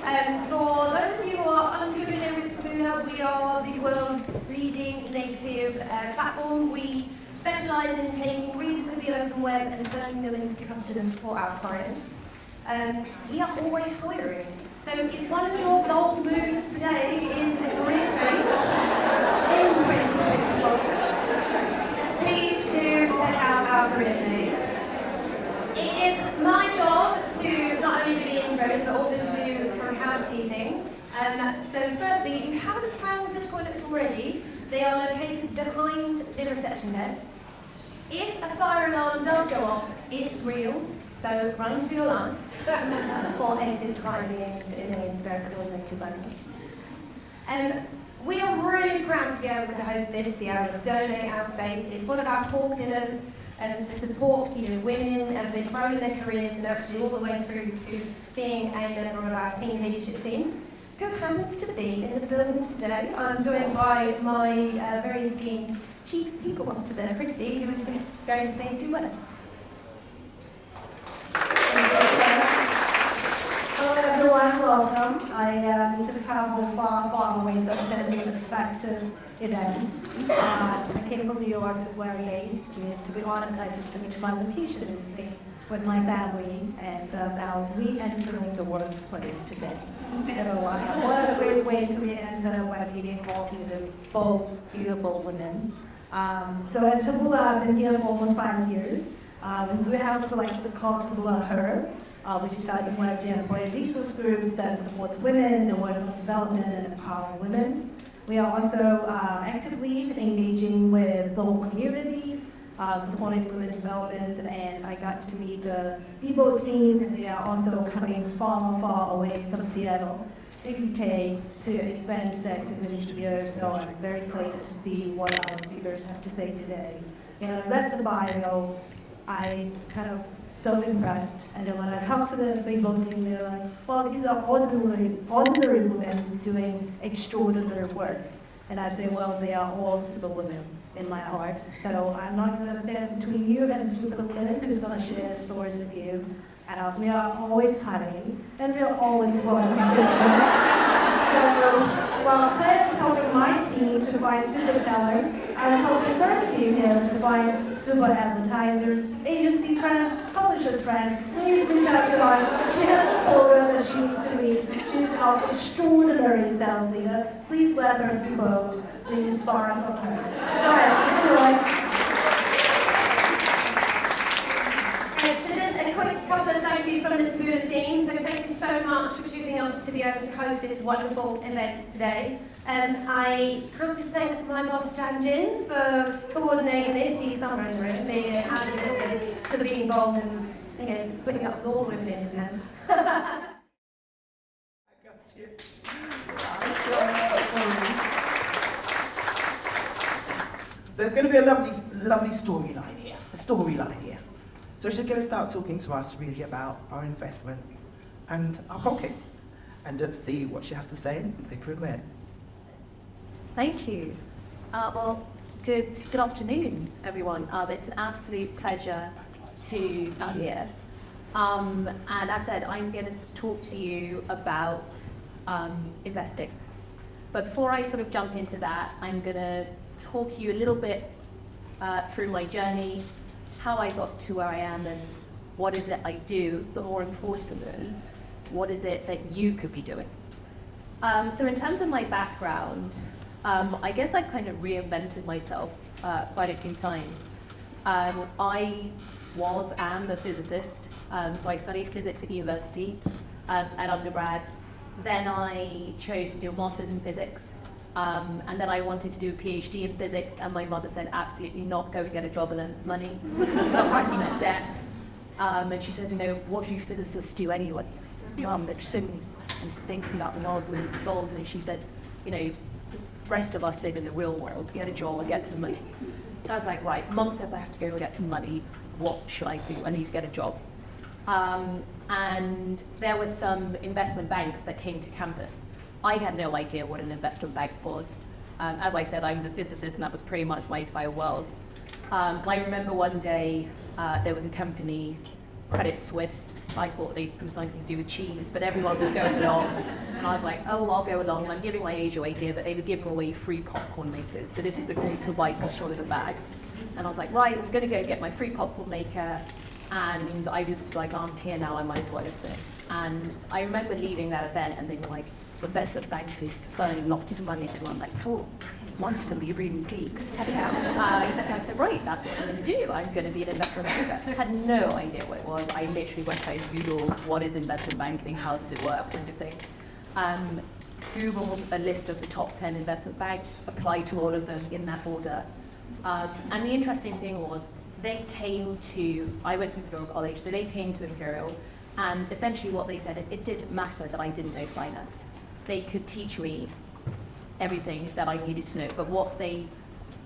For those of you who are unfamiliar with Taboola, we are the world's leading native platform. We specialise in taking readers of the open web and turning them into customers for our clients. We are always hiring. So if one of your bold moves today is a career change in 2024, please do check out our career page. It is my job to not only do the intros, but also to do some housekeeping. So firstly, if you haven't found the toilets already, they are located behind the reception desk. If a fire alarm does go off, it's real, so run for your life. Or exit quietly in a very coordinated manner. We are really proud to be able to host this, to be able to donate our space. It's one of our core pillars to support women as they grow in their careers and actually all the way through to being a member of our senior leadership team. Who happens to be in the building today? I'm joined by my very esteemed Chief People Officer, Christy, who is just going to say a few words. Hello everyone, welcome. I need to travel far away to attend these respective events. I came from New York, is where I'm based. To be honest, I just finished my vacation in Spain with my family, and now re-entering the workplace today. So what a great way to re-enter when meeting all beautiful, beautiful women. So at Taboola, I've been here for almost 5 years. And we have the call Taboola Her, which is our emerging employee resource groups that support women in work development and empowering women. We are also actively engaging with local communities, supporting women development, and I got to meet the people team, and they are also coming far away from Seattle to UK to expand their activities here, so I'm very excited to see what our speakers have to say today. And I read the bio, I kind of so impressed, and then when I talked to the people team, they're like, well, these are ordinary women doing extraordinary work. And I say, well, they are all super women in my heart. So I'm not going to stand between you and super women who's going to share stories with you. And we are always hiring, and we are always growing business. So while Fred is helping my team to find super talent, I'm helping her team here to find super advertisers, agency friends, publisher friends. Please reach out to us. She has a quota that she needs to meet. She's an extraordinary sales leader. Please let her be bold. Please borrow from her. Go ahead, enjoy. So just a quick couple of thank yous from the Taboola team. So thank you so much for choosing us to be able to host this wonderful event today. I have to thank my boss Dan Jins for coordinating this. He's somewhere in the room, being an advocate for being involved and putting up with all the women in his hands. I got you. There's going to be a lovely storyline here. So she's going to start talking to us really about our investments and our pockets, and just see what she has to say and take her in there. Thank you. Well, good afternoon, everyone. It's an absolute pleasure to be here. And as I said, I'm going to talk to you about investing. But before I sort of jump into that, I'm going to talk to you a little bit through my journey, how I got to where I am, and what is it I do, but more importantly, what is it that you could be doing. So in terms of my background, I guess I've kind of reinvented myself quite a few times. I am a physicist, so I studied physics at university at undergrad. Then I chose to do a master's in physics, and then I wanted to do a PhD in physics, and my mother said, absolutely not, go and get a job and earn some money, stop working at debt. And she said, what do you physicists do anyway? That soon, and thinking about the knowledge being sold, and she said, the rest of us live in the real world, get a job and get some money. So I was like, right, Mum says I have to go and get some money, what should I do? I need to get a job. And there were some investment banks that came to campus. I had no idea what an investment bank was. As I said, I was a physicist, and that was pretty much my entire world. I remember one day there was a company Credit Suisse. I thought it was something to do with cheese, but everyone was going along. And I was like, oh, I'll go along. And I'm giving my age away here, but they were giving away free popcorn makers. So this is the group who buy a short of a bag. And I was like, right, I'm going to go get my free popcorn maker. And I was like, I'm here now, I might as well go sit. And I remember leaving that event and they were like, the best of bank is burning lots of money. And I'm like, oh, one's going to be really deep. So I said, right, that's what I'm going to do. I'm going to be an investment banker. I had no idea what it was. I literally went to Google, what is investment banking, how does it work, kind of thing. Googled a list of the top 10 investment banks, applied to all of them in that order. And the interesting thing was, they came to, I went to Imperial College, so they came to Imperial, and essentially what they said is it didn't matter that I didn't know finance. They could teach me everything that I needed to know, but what they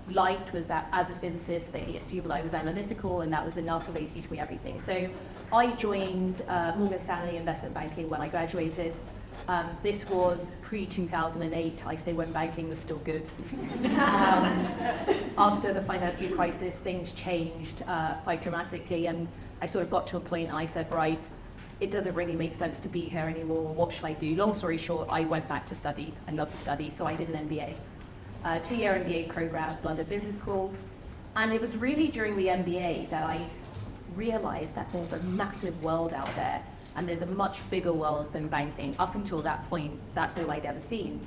liked was that as a physicist, they assumed I was analytical, and that was enough for them to teach me everything. So I joined Morgan Stanley Investment Banking when I graduated. This was pre-2008. I say when banking was still good. After the financial crisis, things changed quite dramatically, and I sort of got to a point and I said, right, it doesn't really make sense to be here anymore. What should I do? Long story short, I went back to study. I love to study, so I did an MBA. 2-year MBA program, London Business School. And it was really during the MBA that I realized that there's a massive world out there, and there's a much bigger world than banking. Up until that point, that's all I'd ever seen.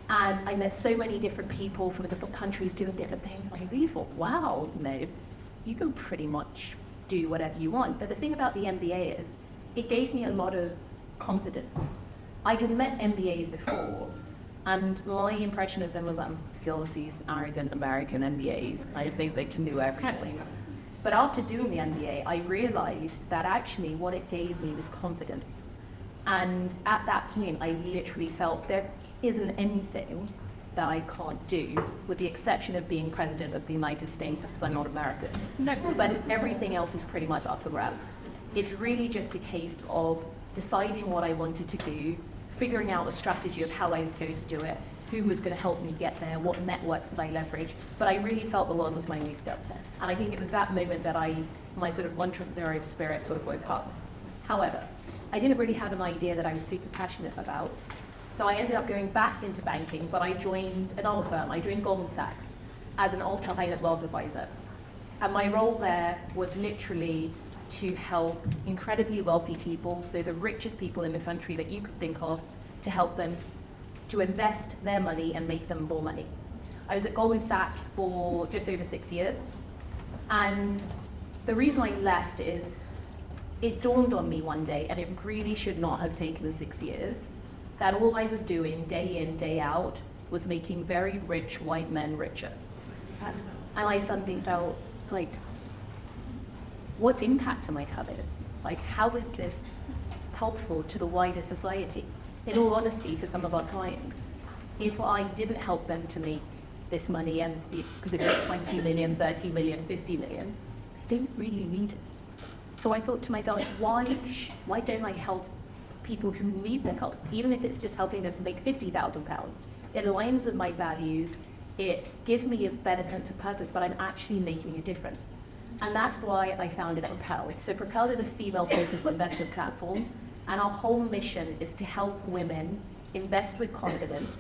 And I met so many different people from different countries doing different things, and I really thought, wow, no, you can pretty much do whatever you want. But the thing about the MBA is, it gave me a lot of confidence. I'd met MBAs before, and my impression of them was that these arrogant American MBAs. I think they can do everything. But after doing the MBA, I realized that actually what it gave me was confidence. And at that point, I literally felt there isn't anything that I can't do, with the exception of being president of the United States, because I'm not American. No, but everything else is pretty much up for grabs. It's really just a case of deciding what I wanted to do, figuring out a strategy of how I was going to do it, who was going to help me get there, what networks did I leverage. But I really felt the Lord was my only step there. And I think it was that moment that my sort of entrepreneurial spirit sort of woke up. However, I didn't really have an idea that I was super passionate about. So I ended up going back into banking, but I joined another firm. I joined Goldman Sachs as an ultra-high net wealth advisor. And my role there was literally to help incredibly wealthy people, so the richest people in the country that you could think of, to help them to invest their money and make them more money. I was at Goldman Sachs for just over 6 years, and the reason I left is it dawned on me one day, and it really should not have taken 6 years, that all I was doing day in, day out was making very rich white men richer. And I suddenly felt like, what impact am I having? Like, how is this helpful to the wider society? In all honesty, to some of our clients, if I didn't help them to make this money and could get 20 million, 30 million, 50 million, they didn't really need it. So I thought to myself, why don't I help people who need their help, even if it's just helping them to make £50,000? It aligns with my values, it gives me a better sense of purpose, but I'm actually making a difference. And that's why I founded Propel. So Propel is a female-focused investment platform, and our whole mission is to help women invest with confidence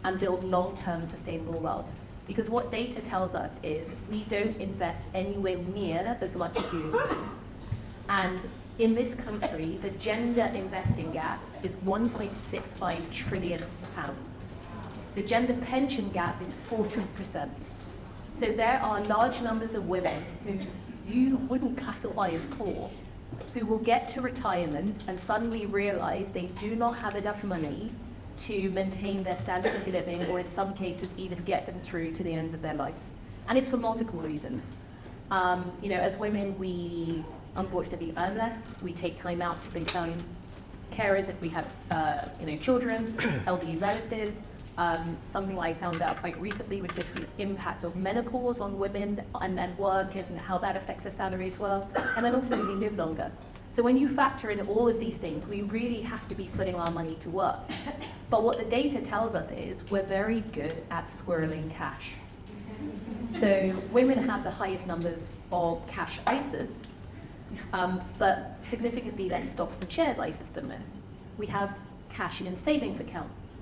and build long-term sustainable wealth. Because what data tells us is we don't invest anywhere near as much as you. And in this country, the gender investing gap is 1.65 trillion pounds. The gender pension gap is 14%. So there are large numbers of women who you wouldn't classify as poor, who will get to retirement and suddenly realize they do not have enough money to maintain their standard of living, or in some cases even get them through to the ends of their life. And it's for multiple reasons. As women, we unfortunately earn less. We take time out to become carers if we have children, elderly relatives. Something I found out quite recently was just the impact of menopause on women and work, and how that affects their salary as well. And then also we live longer. So when you factor in all of these things, we really have to be putting our money to work. But what the data tells us is we're very good at squirreling cash. So women have the highest numbers of cash ISAs, but significantly less stocks and shares ISAs than men. We have cash in savings accounts.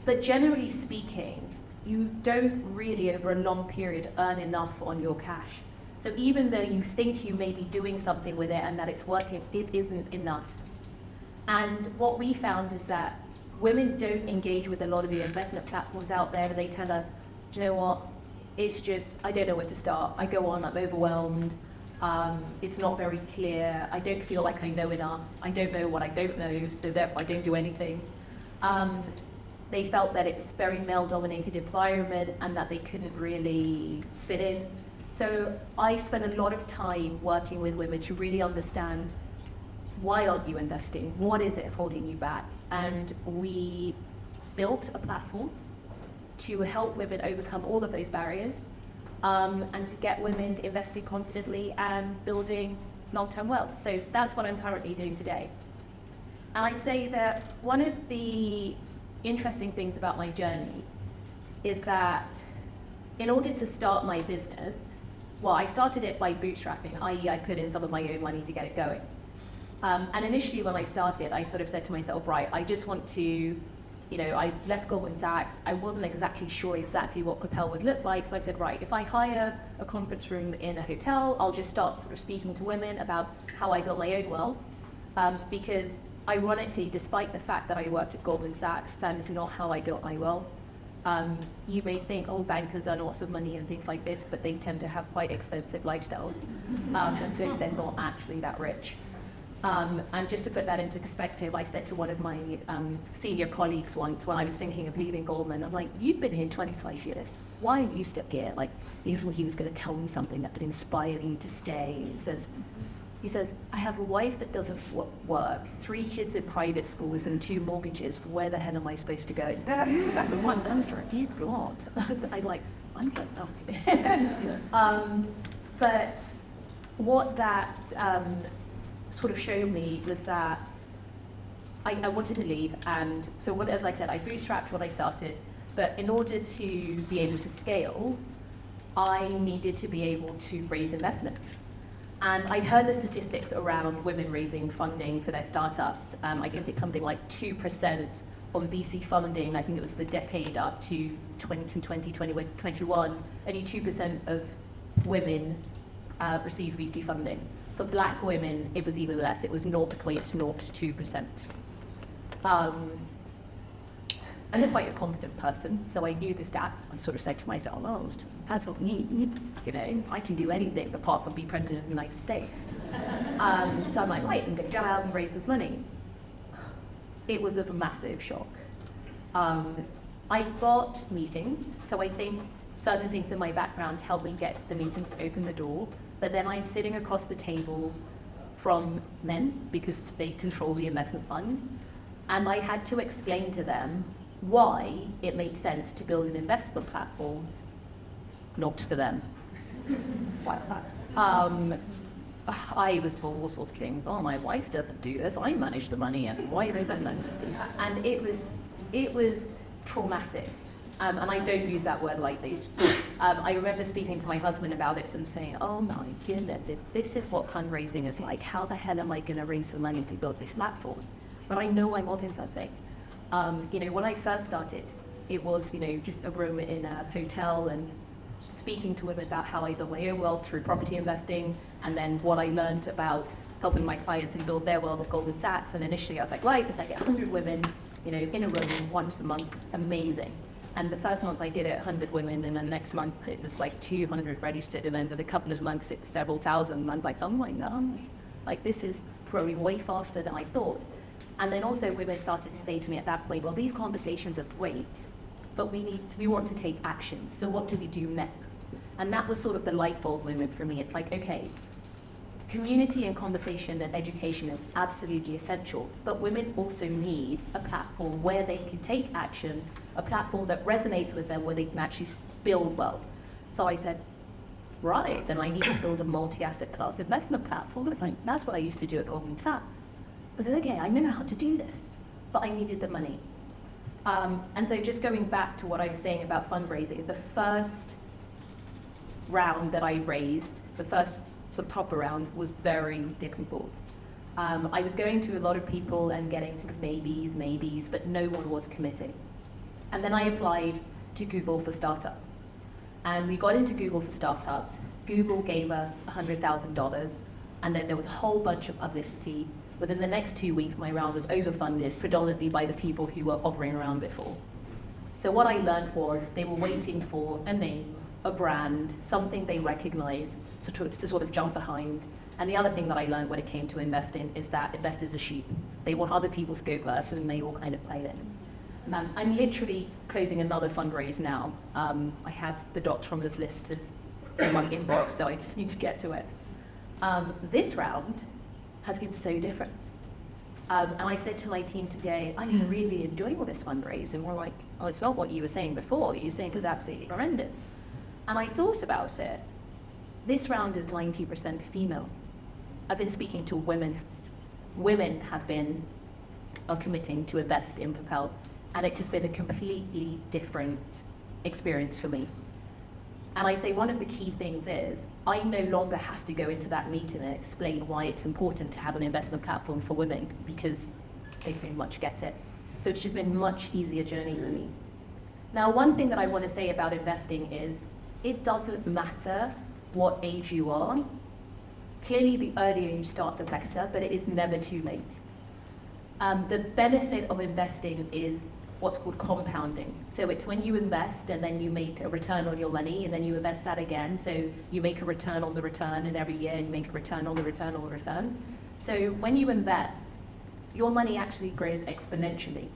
But generally speaking, you don't really, over a long period, earn enough on your cash. So even though you think you may be doing something with it and that it's working, it isn't enough. And what we found is that women don't engage with a lot of the investment platforms out there, and they tell us, do you know what, it's just, I don't know where to start. I go on, I'm overwhelmed. It's not very clear. I don't feel like I know enough. I don't know what I don't know, so therefore I don't do anything. They felt that it's a very male-dominated environment and that they couldn't really fit in. So I spent a lot of time working with women to really understand, why aren't you investing? What is it holding you back? And we built a platform to help women overcome all of those barriers, and to get women investing constantly and building long-term wealth. So that's what I'm currently doing today. And I say that one of the interesting things about my journey is that in order to start my business, well, I started it by bootstrapping, i.e. I put in some of my own money to get it going. And initially when I started, I sort of said to myself, right, I just want to, I left Goldman Sachs. I wasn't exactly sure exactly what Propel would look like. So I said, right, if I hire a conference room in a hotel, I'll just start sort of speaking to women about how I built my own wealth. Because ironically, despite the fact that I worked at Goldman Sachs, that is not how I built my wealth. You may think, oh, bankers earn lots of money and things like this, but they tend to have quite expensive lifestyles. And so they're not actually that rich. And just to put that into perspective, I said to one of my senior colleagues once when I was thinking of leaving Goldman, I'm like, you've been here 25 years. Why are you still here? Like, even he was going to tell me something that would inspire me to stay. He says, I have a wife that doesn't work, 3 kids in private schools and 2 mortgages. Where the hell am I supposed to go? One answer, you God. I like, I don't know. But what that sort of showed me was that I wanted to leave, and so as I said, I bootstrapped when I started, but in order to be able to scale, I needed to be able to raise investment. And I heard the statistics around women raising funding for their startups. I think it's something like 2% of VC funding, I think it was the decade up to 2020, 2021, only 2% of women received VC funding. For black women, it was even less. It was 0.02%. I'm quite a confident person, so I knew the stats. I sort of said to myself, oh, that's what me, I can do anything apart from be president of the United States. So I'm like, right, I'm going to go out and raise this money. It was a massive shock. I got meetings, so I think certain things in my background helped me get the meetings to open the door. But then I'm sitting across the table from men because they control the investment funds. And I had to explain to them why it made sense to build an investment platform, not for them. I was for all sorts of things. Oh, my wife doesn't do this. I manage the money, and why does that? And it was traumatic. And I don't use that word lightly. I remember speaking to my husband about it and saying, oh my goodness, if this is what fundraising is like, how the hell am I going to raise the money to build this platform? But I know I'm onto something. When I first started, it was, just a room in a hotel and speaking to women about how I built my own wealth through property investing, and then what I learned about helping my clients and build their wealth at Goldman Sachs. And initially I was like, right, if I get 100 women, in a room once a month, amazing. And the first month I did it, 100 women, and then the next month it was like 200 registered, and then in a couple of months it was several thousand. And I was like, oh my God, this is growing way faster than I thought. And then also women started to say to me at that point, well, these conversations are great, but we want to take action. So what do we do next? And that was sort of the light bulb moment for me. It's like, okay, community and conversation and education is absolutely essential, but women also need a platform where they can take action, a platform that resonates with them, where they can actually build wealth. So I said, right, then I need to build a multi-asset class investment platform. That's what I used to do at Goldman Sachs. I said, okay, I know how to do this, but I needed the money. And so just going back to what I was saying about fundraising, the first round that I raised, the first sort of top around was very difficult. I was going to a lot of people and getting sort of maybes, but no one was committing. And then I applied to Google for startups. And we got into Google for startups. Google gave us $100,000, and then there was a whole bunch of publicity. Within the next 2 weeks, my round was overfunded, predominantly by the people who were hovering around before. So what I learned was they were waiting for a name, a brand, something they recognize to sort of jump behind. And the other thing that I learned when it came to investing is that investors are sheep. They want other people to go first, and they all kind of play in. I'm literally closing another fundraise now. I have the docs from this list in my inbox, so I just need to get to it. This round has been so different. And I said to my team today, I'm really enjoying all this fundraise. And we're like, oh, it's not what you were saying before. You're saying it was absolutely horrendous. And I thought about it. This round is 90% female. I've been speaking to women. Women are committing to invest in Propel. And it has been a completely different experience for me. And I say one of the key things is, I no longer have to go into that meeting and explain why it's important to have an investment platform for women, because they pretty much get it. So it's just been a much easier journey for me. Now, one thing that I want to say about investing is, it doesn't matter what age you are. Clearly, the earlier you start, the better, but it is never too late. The benefit of investing is what's called compounding. So it's when you invest and then you make a return on your money, and then you invest that again. So you make a return on the return, and every year you make a return on the return on the return. So when you invest, your money actually grows exponentially.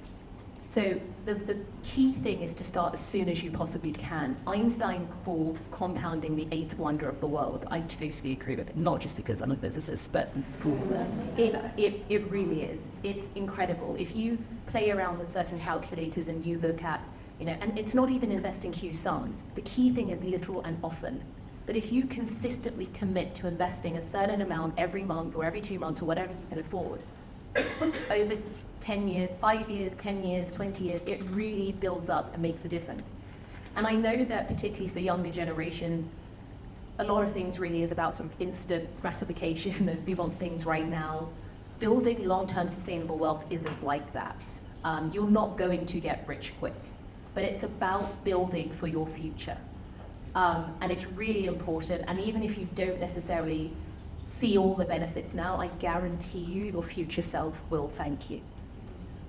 So the key thing is to start as soon as you possibly can. Einstein called compounding the eighth wonder of the world. I totally agree with it, not just because I'm a physicist, but it really is. It's incredible. If you play around with certain calculators and you look at, and it's not even investing huge sums. The key thing is little and often. But if you consistently commit to investing a certain amount every month or every 2 months or whatever you can afford, over 10 years, 5 years, 10 years, 20 years, it really builds up and makes a difference. And I know that particularly for younger generations, a lot of things really is about some instant gratification and we want things right now. Building long-term sustainable wealth isn't like that. You're not going to get rich quick, but it's about building for your future. And it's really important, and even if you don't necessarily see all the benefits now, I guarantee you your future self will thank you.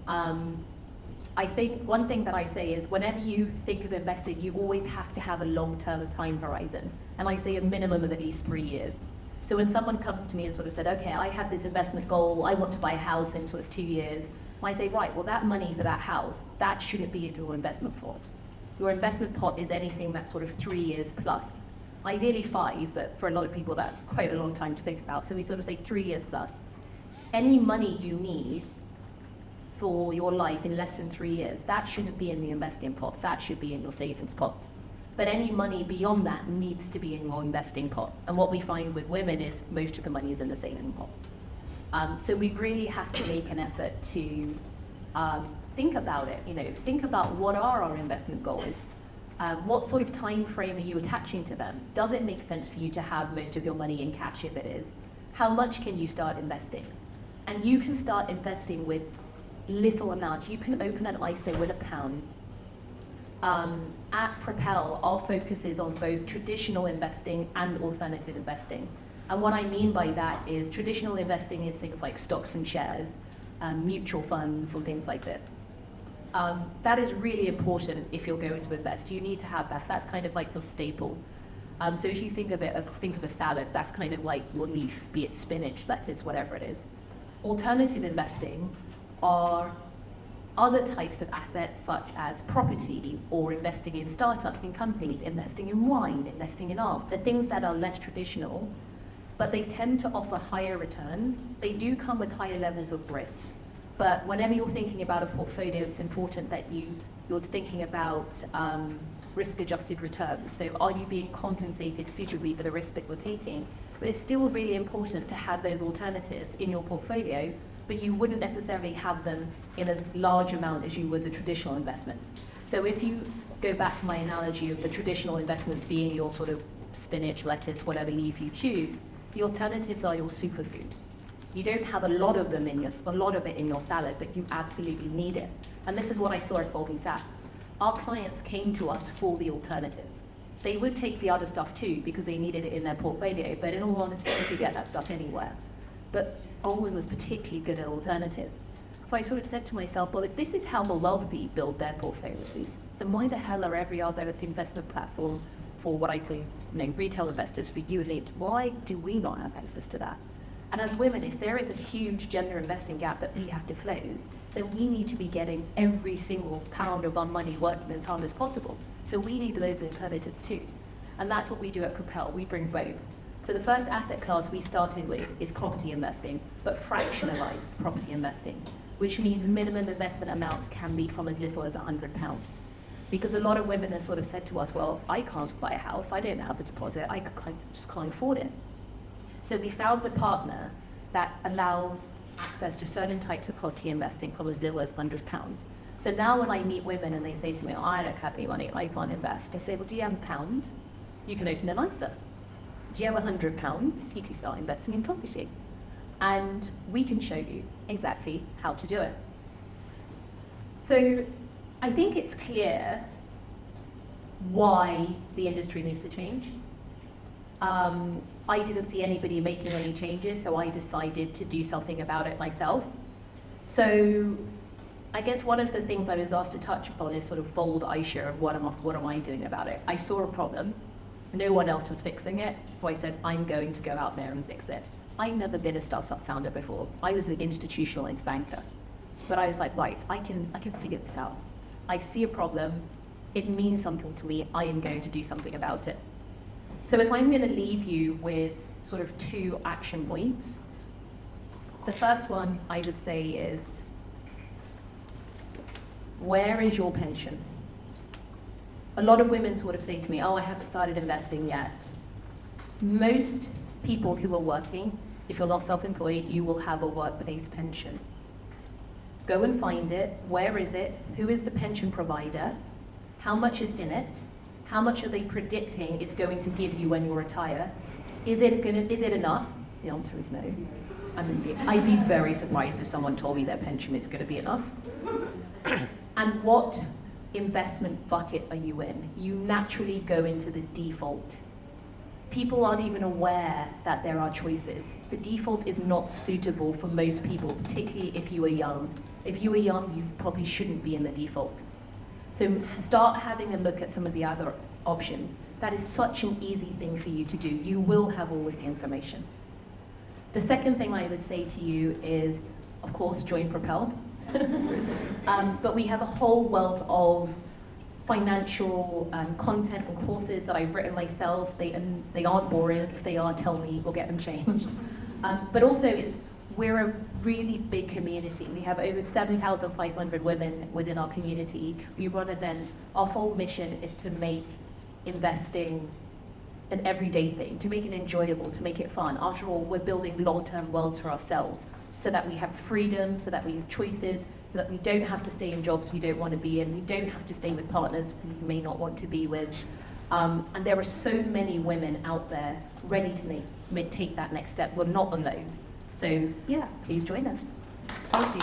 I think one thing that I say is whenever you think of investing, you always have to have a long-term time horizon. And I say a minimum of at least 3 years. So when someone comes to me and sort of said, okay, I have this investment goal, I want to buy a house in sort of 2 years, I say, right, well that money for that house, that shouldn't be in your investment pot. Your investment pot is anything that's sort of 3 years plus. Ideally 5, but for a lot of people that's quite a long time to think about. So we sort of say 3 years plus. Any money you need for your life in less than 3 years, that shouldn't be in the investing pot, that should be in your savings pot. But any money beyond that needs to be in your investing pot. And what we find with women is most of the money is in the saving pot. So we really have to make an effort to think about it, think about what are our investment goals? What sort of time frame are you attaching to them? Does it make sense for you to have most of your money in cash if it is? How much can you start investing? And you can start investing with little amount. You can open an ISA with £1. At Propel, our focus is on both traditional investing and alternative investing. And what I mean by that is traditional investing is things like stocks and shares, mutual funds and things like this. That is really important if you're going to invest. You need to have that. That's kind of like your staple. So if you think of a salad, that's kind of like your leaf, be it spinach, lettuce, whatever it is. Alternative investing are other types of assets such as property or investing in startups and companies, investing in wine, investing in art. The things that are less traditional, but they tend to offer higher returns. They do come with higher levels of risk. But whenever you're thinking about a portfolio, it's important that you're thinking about risk-adjusted returns. So are you being compensated suitably for the risk that you're taking? But it's still really important to have those alternatives in your portfolio, but you wouldn't necessarily have them in as large amount as you would the traditional investments. So if you go back to my analogy of the traditional investments being your sort of spinach, lettuce, whatever leaf you choose, the alternatives are your superfood. You don't have a lot of them in your salad, but you absolutely need it. And this is what I saw at Goldman Sachs. Our clients came to us for the alternatives. They would take the other stuff too because they needed it in their portfolio, but in all honesty, you could get that stuff anywhere. But Goldman was particularly good at alternatives. So I sort of said to myself, well, if this is how the wealthy build their portfolios, then why the hell are every other investment platform for what I call retail investors, for you elite, why do we not have access to that? And as women, if there is a huge gender investing gap that we have to close, then we need to be getting every single pound of our money working as hard as possible. So we need those alternatives too. And that's what we do at Propel, we bring both. So the first asset class we started with is property investing, but fractionalized property investing, which means minimum investment amounts can be from as little as £100. Because a lot of women have sort of said to us, well, I can't buy a house, I don't have a deposit, I just can't afford it. So we found the partner that allows access to certain types of property investing from as little as £100. So now when I meet women and they say to me, oh, I don't have any money, I can't invest, I say, well, do you have £1? You can open an ISA. Do you have £100? You can start investing in property. And we can show you exactly how to do it. So I think it's clear why the industry needs to change. I didn't see anybody making any changes, so I decided to do something about it myself. So I guess one of the things I was asked to touch upon is sort of bold Ayesha of what am I doing about it. I saw a problem, no one else was fixing it, so I said, I'm going to go out there and fix it. I've never been a startup founder before. I was an institutionalized banker. But I was like, right, I can figure this out. I see a problem, it means something to me, I am going to do something about it. So if I'm going to leave you with sort of 2 action points, the first one I would say is, where is your pension? A lot of women sort of say to me, oh, I haven't started investing yet. Most people who are working, if you're not self-employed, you will have a work-based pension. Go and find it. Where is it? Who is the pension provider? How much is in it? How much are they predicting it's going to give you when you retire? Is it enough? The answer is no. I'd be very surprised if someone told me their pension is going to be enough. And what investment bucket are you in? You naturally go into the default. People aren't even aware that there are choices. The default is not suitable for most people, particularly if you are young. If you are young, you probably shouldn't be in the default. So start having a look at some of the other options. That is such an easy thing for you to do. You will have all of the information. The second thing I would say to you is, of course, join Propel. But we have a whole wealth of financial content and courses that I've written myself. They aren't boring. If they are, tell me, we'll get them changed. But also, we're a really big community. We have over 7,500 women within our community. We run events. Our whole mission is to make investing an everyday thing, to make it enjoyable, to make it fun. After all, we're building long-term worlds for ourselves so that we have freedom, so that we have choices, so that we don't have to stay in jobs we don't want to be in, we don't have to stay with partners we may not want to be with. And there are so many women out there ready to take that next step. We're not on those. So yeah, please join us. Thank you.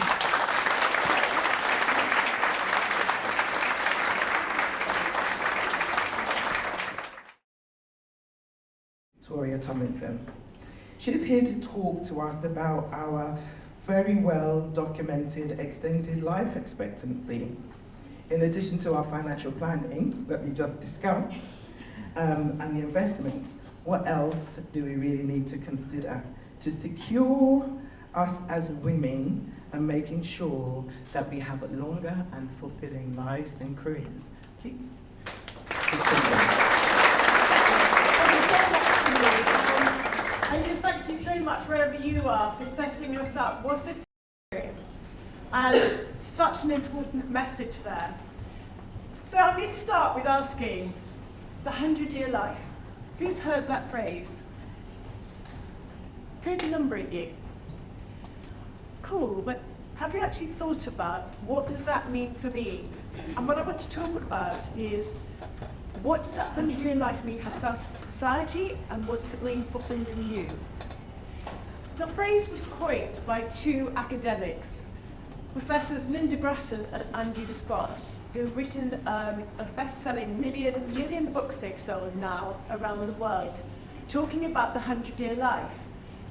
Tomlinson. She's here to talk to us about our very well documented extended life expectancy. In addition to our financial planning that we just discussed, and the investments, what else do we really need to consider to secure us as women and making sure that we have longer and fulfilling lives and careers? Please. And thank you so much, wherever you are, for setting us up. What a story. And such an important message there. So I'm going to start with asking, the 100-year life. Who's heard that phrase? Could number it you? Cool, but have you actually thought about what does that mean for me? And what I want to talk about is, what does that 100-year life mean for society and what's it doing for you. The phrase was coined by two academics, Professors Linda Bratton and Andy Scott, who have written a best-selling million books they've sold now around the world, talking about the 100-year life.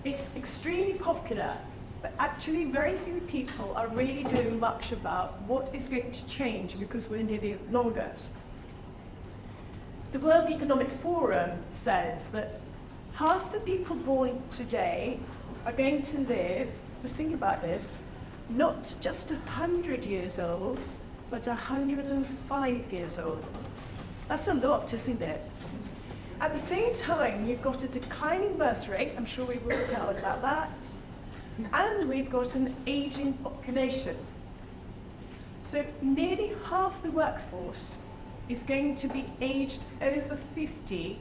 It's extremely popular, but actually very few people are really doing much about what is going to change because we're living longer. The World Economic Forum says that half the people born today are going to live, let's think about this, not just 100 years old, but 105 years old. That's a lot, isn't it? At the same time, you've got a declining birth rate, I'm sure we've worked out about that, and we've got an aging population. So nearly half the workforce is going to be aged over 50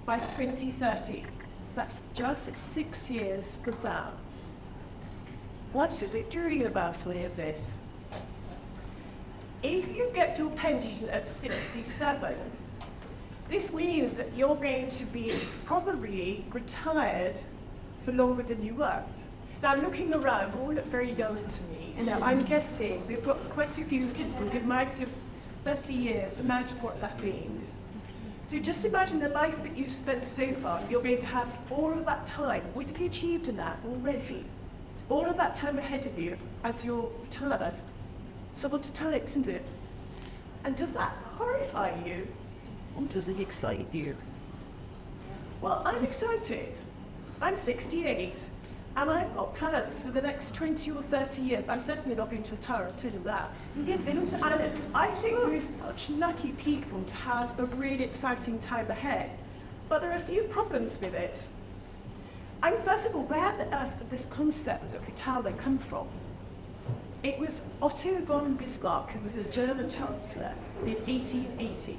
by 2030. That's just 6 years from now. What is it doing about all of this? If you get your pension at 67, this means that you're going to be probably retired for longer than you worked. Now, looking around, all look very young to me. Now, I'm guessing we've got quite a few people who might have 30 years. Imagine what that means. So just imagine the life that you've spent so far. You're going to have all of that time. What have you achieved in that already? All of that time ahead of you as you're retired. So what to tell it, isn't it? And does that horrify you? Or does it excite you? Well, I'm excited. I'm 68, and I've got plans for the next 20 or 30 years. I'm certainly not going to retire, I'll tell you that. And I think we're such lucky people to have a really exciting time ahead. But there are a few problems with it. And first of all, where on earth did this concept of retirement come from? It was Otto von Bismarck, who was a German chancellor, in 1880.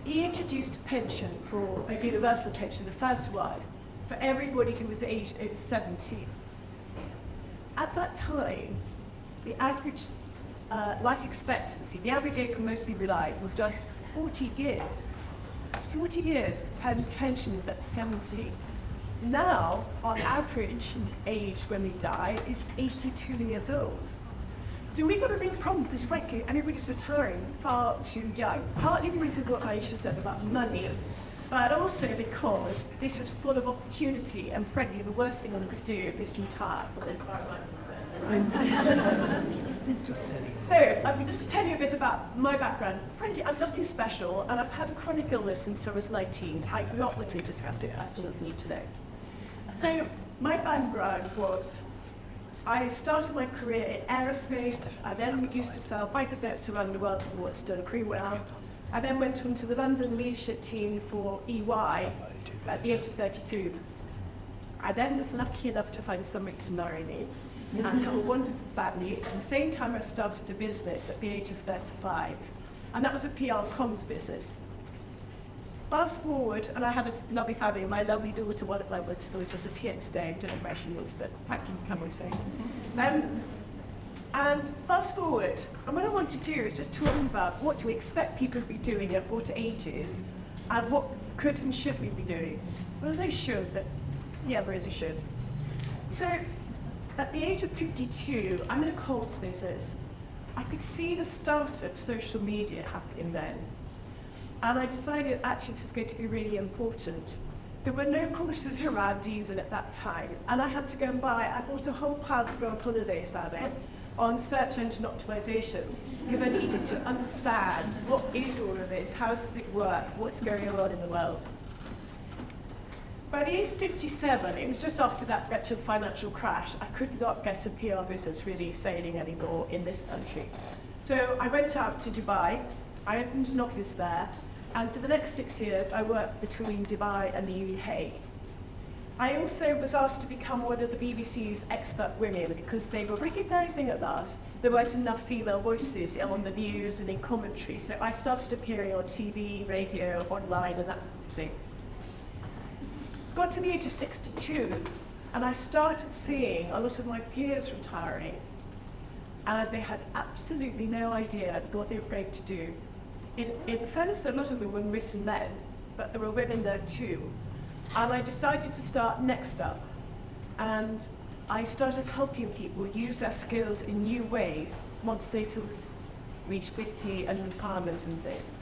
He introduced a pension for a universal pension, the first one, for everybody who was aged over 70. At that time, the average life expectancy, the average age for most people alive, was just 40 years. That's 40 years pension at 70. Now, on average, age when we die is 82 years old. So we've got a real problem because, frankly, everybody's retiring far too young. Partly because of what Ayesha said about money, but also because this is full of opportunity, and frankly, the worst thing one could do is to retire, as far as I'm concerned. So, I'm just tell you a bit about my background. Frankly, I'm nothing special, and I've had a chronic illness since I was 19. I'm not going to discuss it, I sort of need today. So, my background was, I started my career in aerospace. I then used to sell fighter jets around the world for what's done pretty well. I then went on to the London leadership team for EY at the age of 32. I then was lucky enough to find somebody to marry me and have a wonderful family. At the same time, I started a business at the age of 35, and that was a PR comms business. Fast forward, and I had a lovely family. My lovely daughter, one of my daughters, is here today. I don't know where she is, but thank you for coming and saying. And fast forward, and what I want to do is just talk about what do we expect people to be doing at what ages, and what could and should we be doing. Well, they should, but yeah, there is a should. So, at the age of 52, I'm in a comms business. I could see the start of social media happening then. And I decided actually this is going to be really important. There were no courses around using at that time, and I had to go and I bought a whole pile of World Holidays out there on search engine optimization, because I needed to understand what is all of this, how does it work, what's going on in the world. By the age of 57, it was just after that wretched financial crash, I could not get a PR business really sailing anymore in this country. So I went out to Dubai, I opened an office there, and for the next 6 years, I worked between Dubai and the UK. I also was asked to become one of the BBC's expert women because they were recognising at last there weren't enough female voices on the news and in commentary. So I started appearing on TV, radio, online, and that sort of thing. Got to the age of 62, and I started seeing a lot of my peers retiring, and they had absolutely no idea what they were going to do. In fairness, a lot of them were written men, but there were women there too. And I decided to start Next Up. And I started helping people use their skills in new ways once they sort of reached 50 and empowerment and things.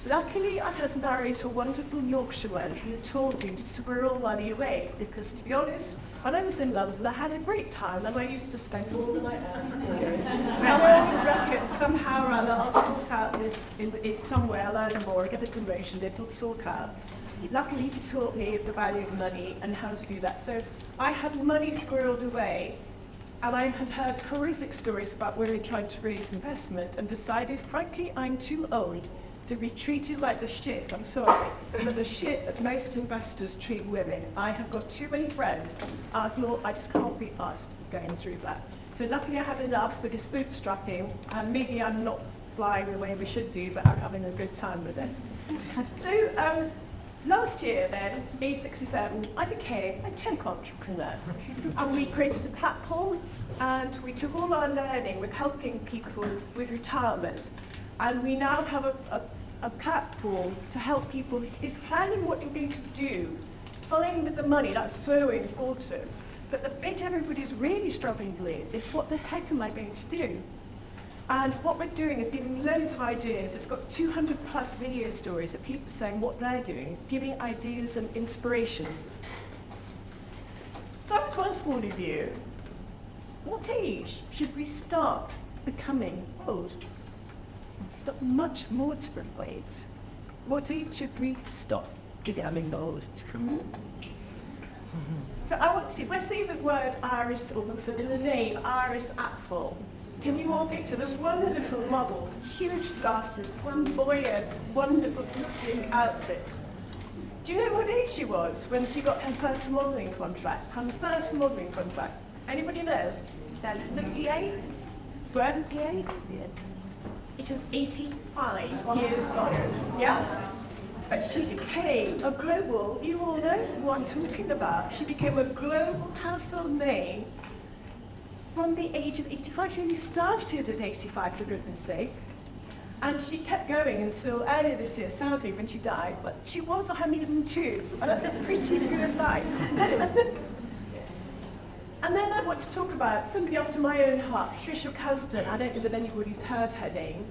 Luckily, I was married to a wonderful Yorkshireman who told me to squirrel money away, because to be honest, when I was in London, I had a great time and I used to spend all the night out. And I always reckoned somehow or other I'll sort out this in somewhere, I'll earn more, get a promotion, it'll sort out. Luckily, he taught me the value of money and how to do that. So I had money squirreled away, and I had heard horrific stories about women trying to raise investment and decided, frankly, I'm too old to be treated like the shit, I'm sorry, but the shit that most investors treat women. I have got too many friends. I thought I just can't be asked going through that. So luckily I had enough with this bootstrapping, and maybe I'm not flying the way we should do, but I'm having a good time with it. So last year then, age 67, I became a tech entrepreneur. And we created a platform, and we took all our learning with helping people with retirement. And we now have a platform to help people is planning what you're going to do, following with the money, that's so important. But the bit everybody's really struggling with is what the heck am I going to do? And what we're doing is giving loads of ideas. It's got 200 plus video stories of people saying what they're doing, giving ideas and inspiration. So I want to ask all of you, what age should we start becoming old? But much more to wait. What age should we stop becoming old? So I want to see, we're seeing the word iris, or for the name, iris apfel. Can you all get to this wonderful model, huge glasses, flamboyant, wonderful looking outfits? Do you know what age she was when she got her first modelling contract? Her first modelling contract. Anybody know? 78? 78? It was 85 years old. Yeah. But she became a global, you all know what I'm talking about. She became a global household name from the age of 85. She only started at 85, for goodness sake. And she kept going until earlier this year, sadly, when she died. But she was 102, and that's a pretty good life. And then I want to talk about somebody after my own heart, Trisha Custon. I don't know that anybody's heard her name.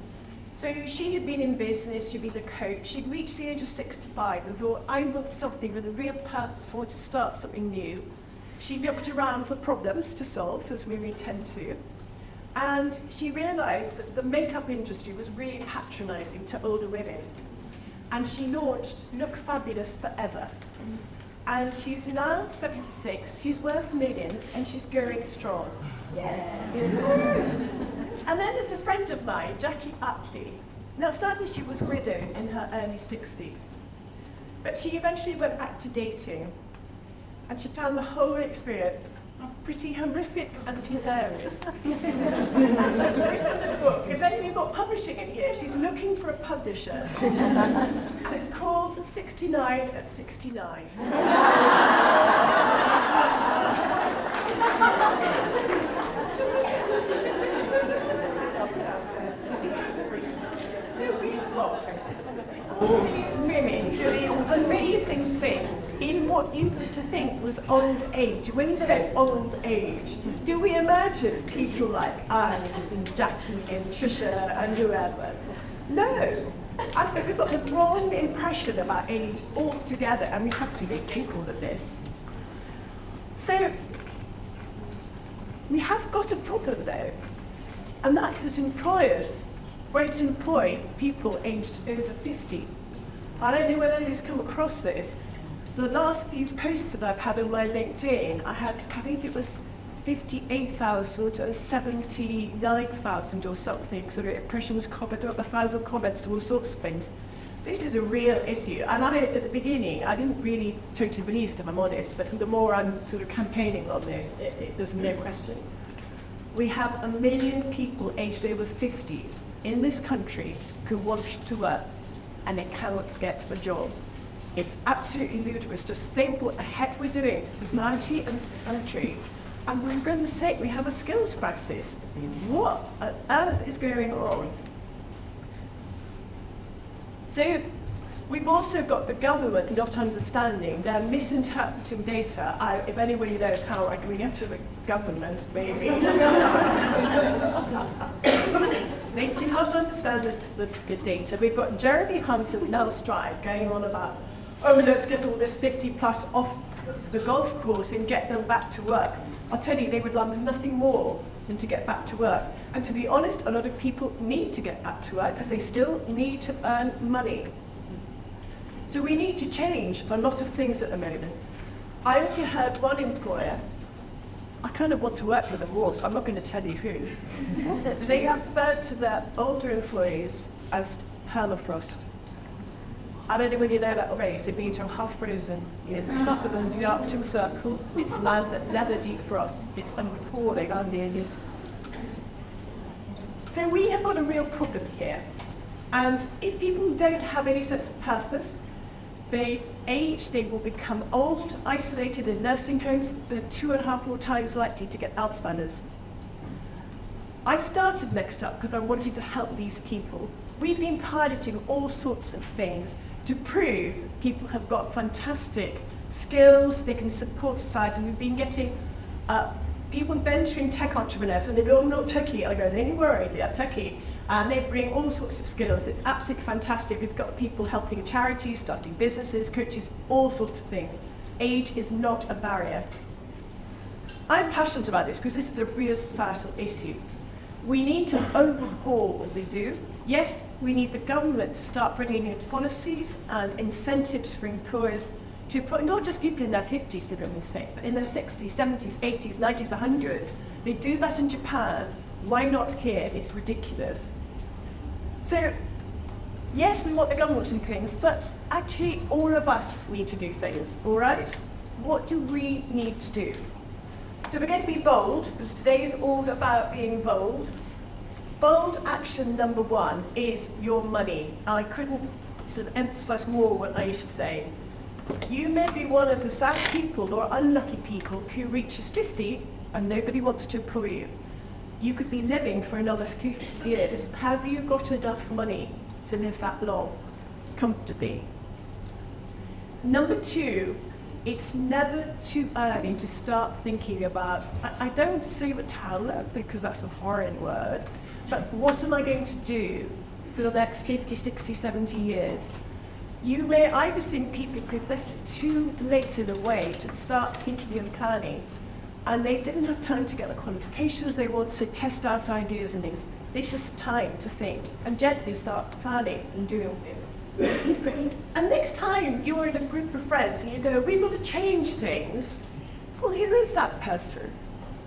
So she had been in business, she'd been a coach. She'd reached the age of 65 and thought, I want something with a real purpose, I want to start something new. She looked around for problems to solve, as we tend to. And she realized that the makeup industry was really patronizing to older women. And she launched Look Fabulous Forever. And she's now 76, she's worth millions, and she's going strong. Yeah. And then there's a friend of mine, Jackie Utley. Now sadly she was widowed in her early 60s. But she eventually went back to dating. And she found the whole experience pretty horrific and hilarious. And she's written this book. If anything got publishing in here, she's looking for a publisher. And it's called 69 at 69. All these women doing amazing things in what you think was old age. When you say old age, do we imagine people like Alice and Jackie and Trisha and whoever? No. I think we've got the wrong impression about age altogether, and we have to make people of this. So, we have got a problem though, and that's that employers won't employ people aged over 50. I don't know whether you've come across this. The last few posts that I've had on my LinkedIn, I think it was 58,000 or 79,000 or something, sort of impressions, comments, 1,000 comments, all sorts of things. This is a real issue, and at the beginning, I didn't really totally believe it, if I'm honest, but the more I'm sort of campaigning on this, there's no question. We have 1 million people aged over 50 in this country who want to work, and they cannot get a job. It's absolutely ludicrous. Just think what the heck we're doing to society and country. And we're going to say we have a skills crisis. What on earth is going on? So We've also got the government not understanding, they're misinterpreting data. If anybody knows how I can get to the government, maybe. They do not understand the data. We've got Jeremy Hunt and Nell Stride going on about, oh, let's get all this 50 plus off the golf course and get them back to work. I'll tell you, they would love nothing more than to get back to work. And to be honest, a lot of people need to get back to work because they still need to earn money. So we need to change a lot of things at the moment. I also heard one employer, I kind of want to work with them more, so I'm not going to tell you who. They referred to their older employees as permafrost. I don't know whether you know that phrase. It means you're half frozen. It's hotter than the Arctic Circle. It's leather deep frost. It's appalling on the end. So we have got a real problem here. And if people don't have any sense of purpose, they age, they will become old, isolated in nursing homes. They're 2.5 more times likely to get Alzheimer's. I started Next Up because I wanted to help these people. We've been piloting all sorts of things to prove people have got fantastic skills, they can support society. We've been getting people mentoring tech entrepreneurs, and they go, oh, not techie. I go, don't worry, they're techie. And they bring all sorts of skills. It's absolutely fantastic. We've got people helping charities, starting businesses, coaches, all sorts of things. Age is not a barrier. I'm passionate about this because this is a real societal issue. We need to overhaul what we do. Yes, we need the government to start bringing in policies and incentives for employers to put not just people in their 50s, for goodness sake, but in their 60s, 70s, 80s, 90s, 100s. They do that in Japan. Why not here? It's ridiculous. So, yes, we want the government to do things, but actually all of us need to do things, all right? What do we need to do? So we're going to be bold, because today is all about being bold. Bold action number 1 is your money. I couldn't sort of emphasize more what Ayesha's saying. You may be one of the sad people or unlucky people who reaches 50 and nobody wants to employ you. You could be living for another 50 years. Have you got enough money to live that long, comfortably? Number 2, it's never too early to start thinking about, I don't say Taboola because that's a foreign word, but what am I going to do for the next 50, 60, 70 years? I was seeing people who left too late in the way to start thinking and planning. And they didn't have time to get the qualifications they wanted to test out ideas and things. It's just time to think and gently start planning and doing things. And next time you're in a group of friends and you go, we've got to change things. Well, who is that person?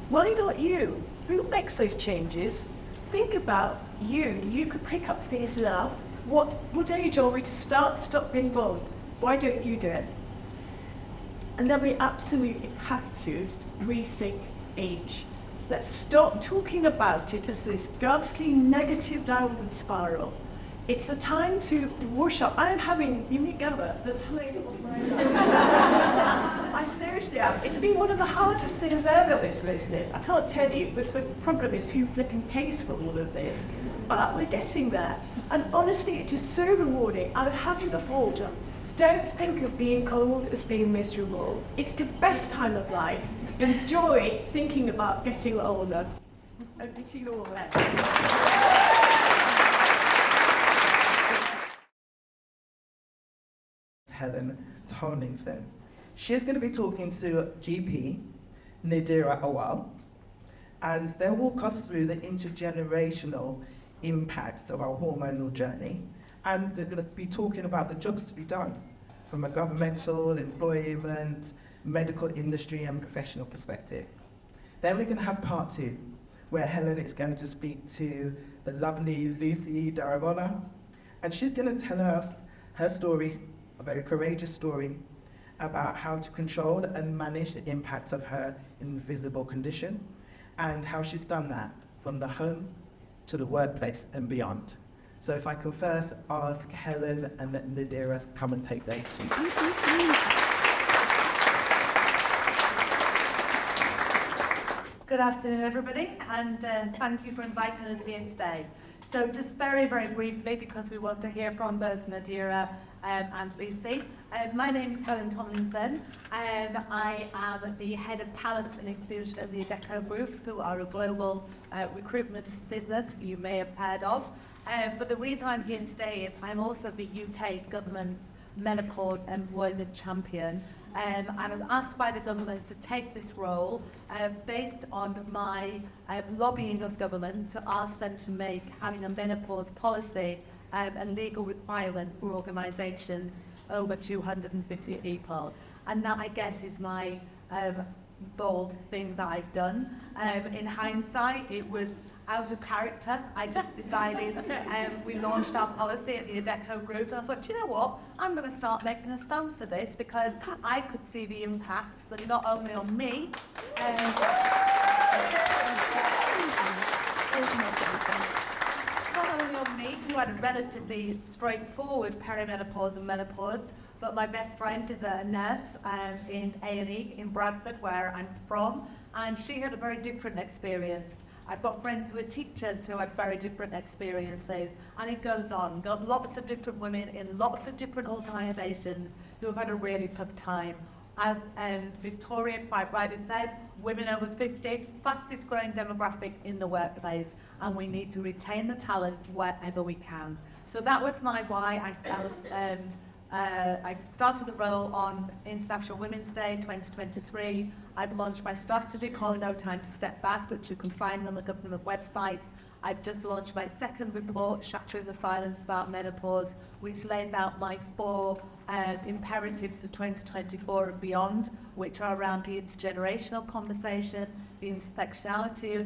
Why not you? Who makes those changes? Think about you. You could pick up things now. What age are we to stop being bold? Why don't you do it? And then we absolutely have to rethink age. Let's stop talking about it as this ghastly negative downward spiral. It's a time to wash up. I'm having, you may gather, the time of my life. I seriously am. It's been one of the hardest things ever, this business. I can't tell you, but the problem is who flipping pays for all of this. But we're getting there. And honestly, it is so rewarding. I'm having a full jump. Don't think of being cold as being miserable. It's the best time of life. Enjoy thinking about getting older. And getting all that. Helen Tomlinson. She's going to be talking to GP Nadira Awal, and they'll walk us through the intergenerational impacts of our hormonal journey. And they're going to be talking about the jobs to be done from a governmental, employment, medical industry and professional perspective. Then we're going to have part 2, where Helen is going to speak to the lovely Lucy Daramola, and she's going to tell us her story, a very courageous story, about how to control and manage the impacts of her invisible condition, and how she's done that from the home to the workplace and beyond. So if I can first ask Helen and Nadira to come and take their seats. Good afternoon, everybody, and thank you for inviting us here today. So just very, very briefly, because we want to hear from both Nadira and Lucy. My name is Helen Tomlinson. I am the head of talent and inclusion of the Adecco Group, who are a global recruitment business you may have heard of. But the reason I'm here today is I'm also the UK government's menopause employment champion. And I was asked by the government to take this role based on my lobbying of government to ask them to make having a menopause policy a legal requirement for organisations over 250 people. And that, I guess, is my bold thing that I've done. In hindsight, it was out of character. I just decided, we launched our policy at the Adecco Group, and I thought, you know what, I'm going to start making a stand for this because I could see the impact that not only on me, not only on me, who had a relatively straightforward perimenopause and menopause, but my best friend is a nurse in A&E in Bradford, where I'm from, and she had a very different experience. I've got friends who are teachers who had very different experiences, and it goes on. We've got lots of different women in lots of different organisations who have had a really tough time. As Victoria quite rightly said, women over 50, fastest growing demographic in the workplace, and we need to retain the talent wherever we can. So that was my why. I started the role on International Women's Day 2023. I've launched my strategy called No Time to Step Back, which you can find on the government website. I've just launched my second report, Shattering the Silence About Menopause, which lays out my 4 imperatives for 2024 and beyond, which are around the intergenerational conversation, the intersectionality of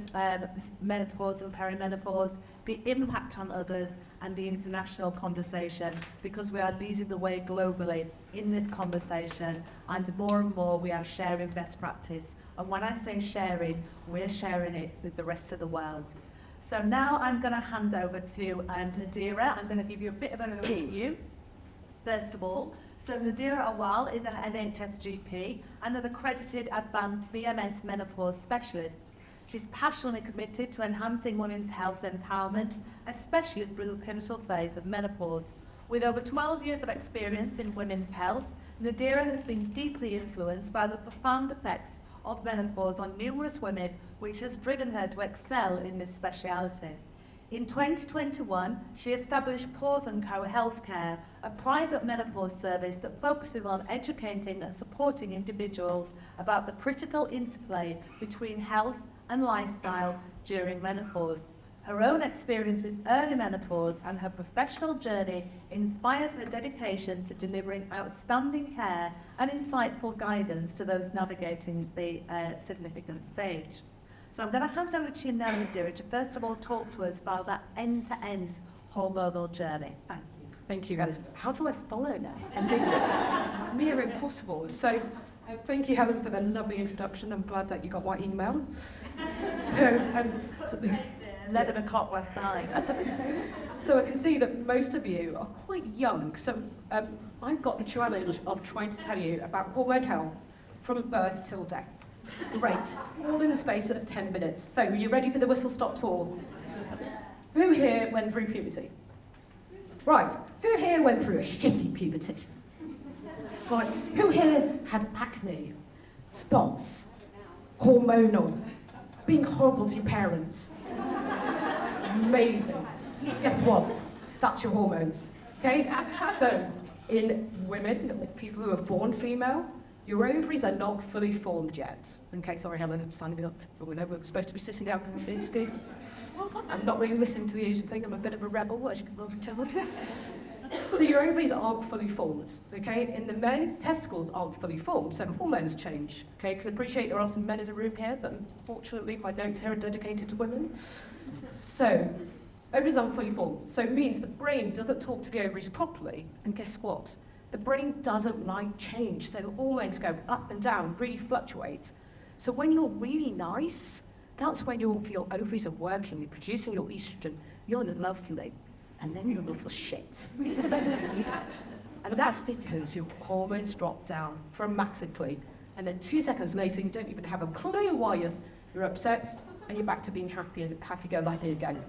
menopause and perimenopause, the impact on others, and the international conversation, because we are leading the way globally in this conversation, and more we are sharing best practice. And when I say sharing, we're sharing it with the rest of the world. So now I'm going to hand over to Nadira. I'm going to give you a bit of an overview. First of all, so Nadira Awal is an NHS GP and an accredited advanced BMS menopause specialist. She's passionately committed to enhancing women's health and empowerment, especially through the pivotal phase of menopause. With over 12 years of experience in women's health, Nadira has been deeply influenced by the profound effects of menopause on numerous women, which has driven her to excel in this speciality. In 2021, she established Pause & Co Healthcare, a private menopause service that focuses on educating and supporting individuals about the critical interplay between health and lifestyle during menopause. Her own experience with early menopause and her professional journey inspires her dedication to delivering outstanding care and insightful guidance to those navigating the significant stage. So I'm going to hand over to you now, Nadira, to first of all talk to us about that end-to-end hormonal journey. Thank you. Thank you, Helen. How do I follow now? Ambiguous. Mere impossible. So, thank you, Helen, for the lovely introduction. I'm glad that you got my email. So, Leather the cop west side. So I can see that most of you are quite young. So I've got the challenge of trying to tell you about hormone health from birth till death. Great. All in the space of 10 minutes. So are you ready for the whistle-stop tour? Who here went through puberty? Right. Who here went through a shitty puberty? Right. Who here had acne, spots, hormonal, being horrible to your parents? Amazing. Guess what? That's your hormones. Okay? So, in women, people who are born female, your ovaries are not fully formed yet. Okay, sorry, Helen, I'm standing up. But we know we're supposed to be sitting down in school. I'm not really listening to the Asian thing. I'm a bit of a rebel, as you can probably tell. So your ovaries aren't fully formed, okay? In the men, testicles aren't fully formed, so hormones change, okay? I can appreciate there are some men in the room here that unfortunately my notes here are dedicated to women. So, ovaries aren't fully formed, so it means the brain doesn't talk to the ovaries properly, and guess what? The brain doesn't like change, so the hormones go up and down, really fluctuate. So when you're really nice, that's when your ovaries are working, you're producing your estrogen, you're lovely. And then you're a little shit. And that's because your hormones drop down dramatically. And then 2 seconds later, you don't even have a clue why you're upset, and you're back to being happy and happy-go-lucky again.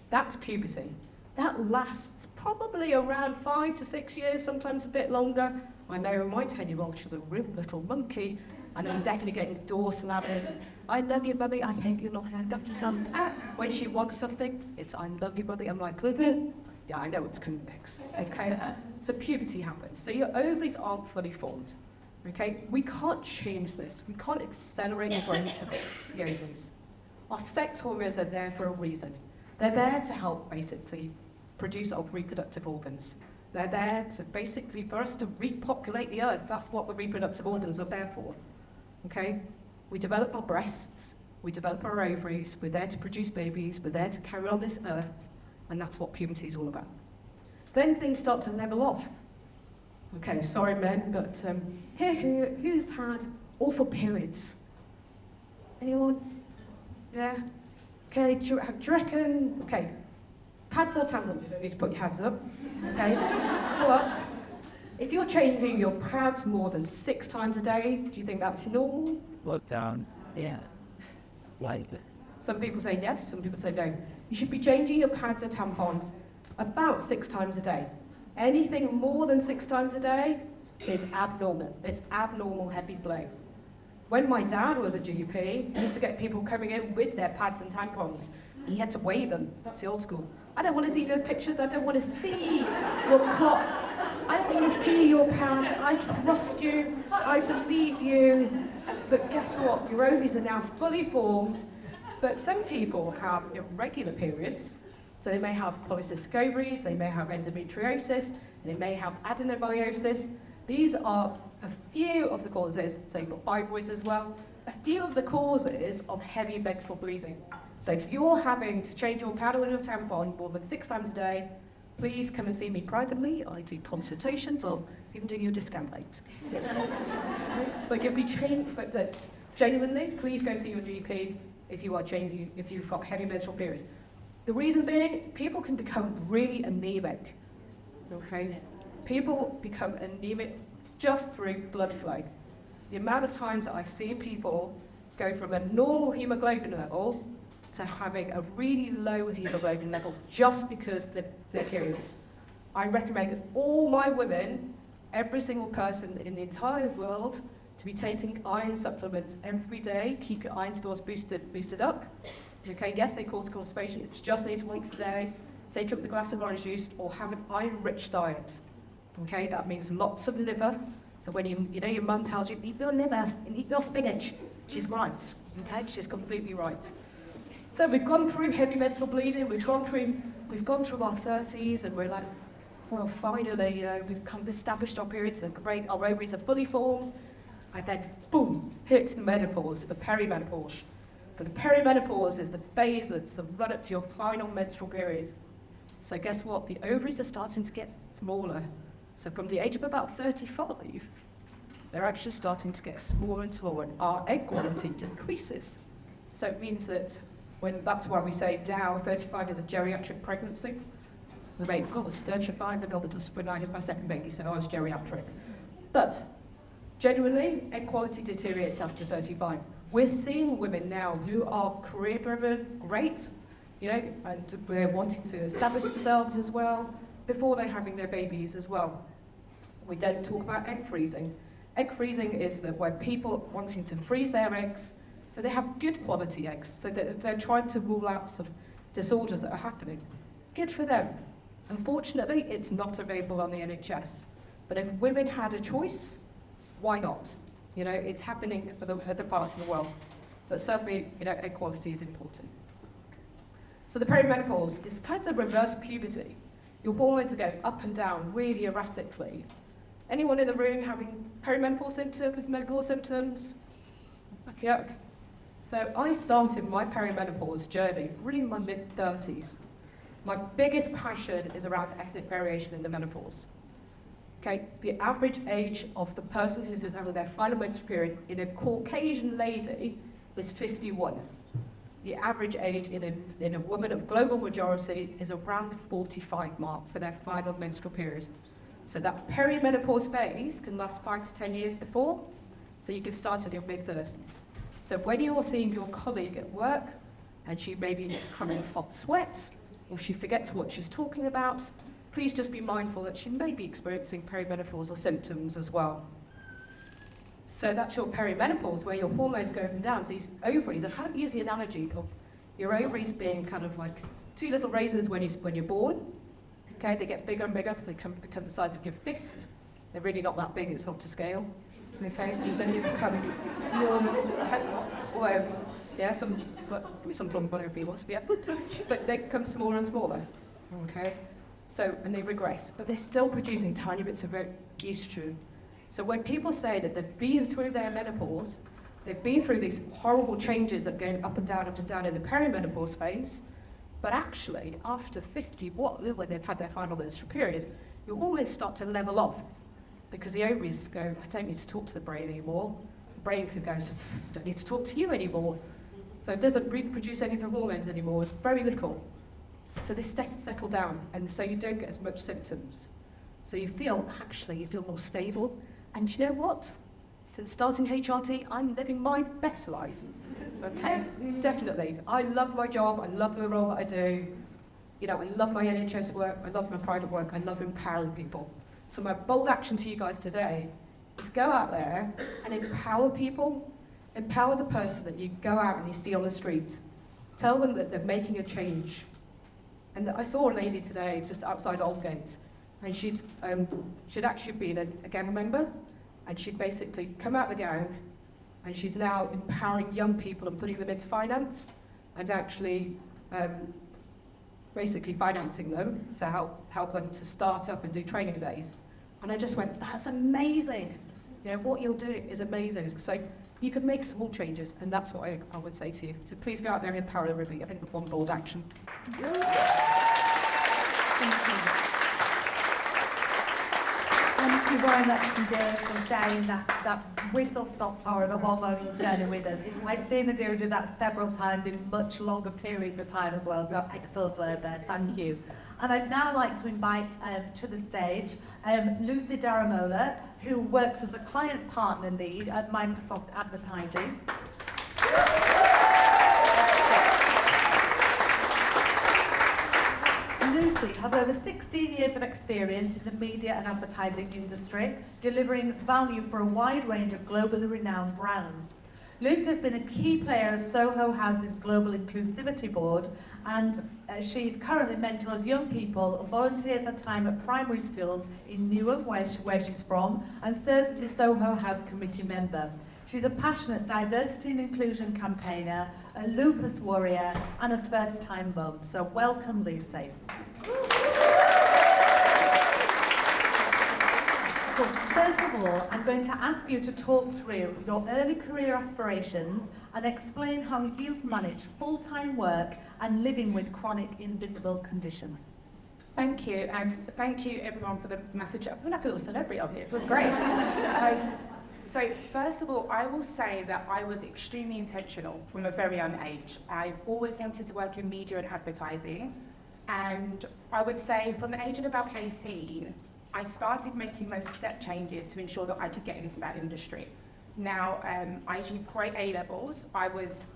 That's puberty. That lasts probably around 5 to 6 years, sometimes a bit longer. I know my 10-year-old, she's a real little monkey, and I'm definitely getting door slamming. I love you, mummy, I hate you, not I've got to come. When she wants something, it's I love you, mummy, I'm like, yeah, I know it's complex, okay? So puberty happens. So your ovaries aren't fully formed, okay? We can't change this. We can't accelerate the growth of the ovaries. Our sex hormones are there for a reason. They're there to help, basically, produce our reproductive organs. They're there to basically, for us to repopulate the earth. That's what the reproductive organs are there for, okay? We develop our breasts, we develop our ovaries, we're there to produce babies, we're there to carry on this earth, and that's what puberty is all about. Then things start to level off. Okay, sorry men, but who's had awful periods? Anyone? Yeah? Okay, do you reckon, okay, pads or tampons, you don't need to put your hands up, okay? But if you're changing your pads more than 6 times a day, do you think that's normal? Look down. Yeah. Like it. Some people say yes, some people say no. You should be changing your pads or tampons about 6 times a day. Anything more than 6 times a day is abnormal. It's abnormal heavy flow. When my dad was a GP, he used to get people coming in with their pads and tampons. He had to weigh them. That's the old school. I don't want to see your pictures. I don't want to see your clots. I don't want to see your pads. I trust you. I believe you. But guess what? Your ovaries are now fully formed. But some people have irregular periods. So they may have polycystic ovaries, they may have endometriosis, they may have adenomyosis. These are a few of the causes, so you've got fibroids as well, a few of the causes of heavy menstrual bleeding. So if you're having to change your pad or your tampon more than 6 times a day, please come and see me privately. I do consultations or even do your discount rates. But you'll be changed for this. Genuinely, please go see your GP if you've got heavy menstrual periods. The reason being, people can become really anemic, okay? People become anemic just through blood flow. The amount of times that I've seen people go from a normal hemoglobin level to having a really low hemoglobin level just because they're periods. I recommend all my women, every single person in the entire world, to be taking iron supplements every day. Keep your iron stores boosted up. Okay, yes, they cause constipation. It's just 8 weeks a day. Take up the glass of orange juice or have an iron-rich diet. Okay, that means lots of liver. So when you know your mum tells you, eat your liver and eat your spinach, she's right. Okay, she's completely right. So we've gone through heavy menstrual bleeding. We've gone through our 30s, and we're like, well, finally, we've established our periods. They're great. Our ovaries are fully formed, and then boom, hits the menopause, the perimenopause. So the perimenopause is the phase that's the run up to your final menstrual period. So guess what? The ovaries are starting to get smaller. So from the age of about 35, they're actually starting to get smaller and smaller, and our egg quality decreases. So it means that that's why we say now 35 is a geriatric pregnancy. The rate, God, was 35, and when I had my second baby, so I was geriatric. But genuinely, egg quality deteriorates after 35. We're seeing women now who are career-driven, great, and they're wanting to establish themselves as well before they're having their babies as well. We don't talk about egg freezing. Egg freezing is where people wanting to freeze their eggs so they have good quality eggs, so that they're trying to rule out some disorders that are happening. Good for them. Unfortunately, it's not available on the NHS. But if women had a choice, why not? It's happening for the other parts of the world. But certainly, egg quality is important. So the perimenopause is kind of reverse puberty. Your hormones are going up and down really erratically. Anyone in the room having perimenopause symptoms, menopause symptoms? Yuck. So I started my perimenopause journey really in my mid-30s. My biggest passion is around ethnic variation in the menopause. Okay, the average age of the person who's having their final menstrual period in a Caucasian lady is 51. The average age in a woman of global majority is around the 45 mark for their final menstrual period. So that perimenopause phase can last 5 to 10 years before, so you can start in your mid-30s. So when you're seeing your colleague at work, and she may be coming from sweats, or she forgets what she's talking about, please just be mindful that she may be experiencing perimenopausal symptoms as well. So that's your perimenopause, where your hormones go up and down. So these ovaries, I've had to use the analogy of your ovaries being kind of like two little raisins when you're born. Okay, they get bigger and bigger, they become the size of your fist. They're really not that big, it's hard to scale. Okay, and then you become smaller, yeah, some from whatever it was, yeah. But they become smaller and smaller. Okay, so, and they regress, but they're still producing tiny bits of estrogen. So when people say that they've been through their menopause, they've been through these horrible changes that go up and down in the perimenopause phase, but actually after 50, when they've had their final menstrual period, your hormones start to level off, because the ovaries go, I don't need to talk to the brain anymore. The brain can go, I don't need to talk to you anymore. So it doesn't reproduce any of the hormones anymore, it's very little. So they settle down, and so you don't get as much symptoms. So you feel more stable. And you know what? Since starting HRT, I'm living my best life. Okay, definitely. I love my job, I love the role that I do. You know, I love my NHS work, I love my private work, I love empowering people. So my bold action to you guys today is go out there and empower people. Empower the person that you go out and you see on the street. Tell them that they're making a change. And I saw a lady today just outside Aldgate, and she'd actually been a gang member, and she'd basically come out of the gang, and she's now empowering young people and putting them into finance, and actually basically financing them to help them to start up and do training days. And I just went, that's amazing. You know, what you're doing is amazing. So you can make small changes, and that's what I would say to you. So please go out there and empower everybody. I think with one bold action. Thank you very much indeed for saying that whistle-stop power of the hormonal journey with us. I've seen Nadira do that several times in much longer periods of time as well, so I've picked a full word there, thank you. And I'd now like to invite to the stage Lucy Daramola, who works as a client partner lead at Microsoft Advertising. Lucy has over 16 years of experience in the media and advertising industry, delivering value for a wide range of globally renowned brands. Lucy has been a key player of Soho House's Global Inclusivity Board, and she's currently mentors young people, volunteers her time at primary schools in Newark, where she's from, and serves as a Soho House committee member. She's a passionate diversity and inclusion campaigner, a lupus warrior, and a first-time mum. So welcome, Lucy. So first of all, I'm going to ask you to talk through your early career aspirations and explain how you've managed full-time work and living with chronic invisible conditions. Thank you, and thank you everyone for the message. I feel like a little celebrity up here, it was great. So first of all, I will say that I was extremely intentional from a very young age. I've always wanted to work in media and advertising, and I would say from the age of about 18, I started making those step changes to ensure that I could get into that industry. Now, I achieved great A-levels. I was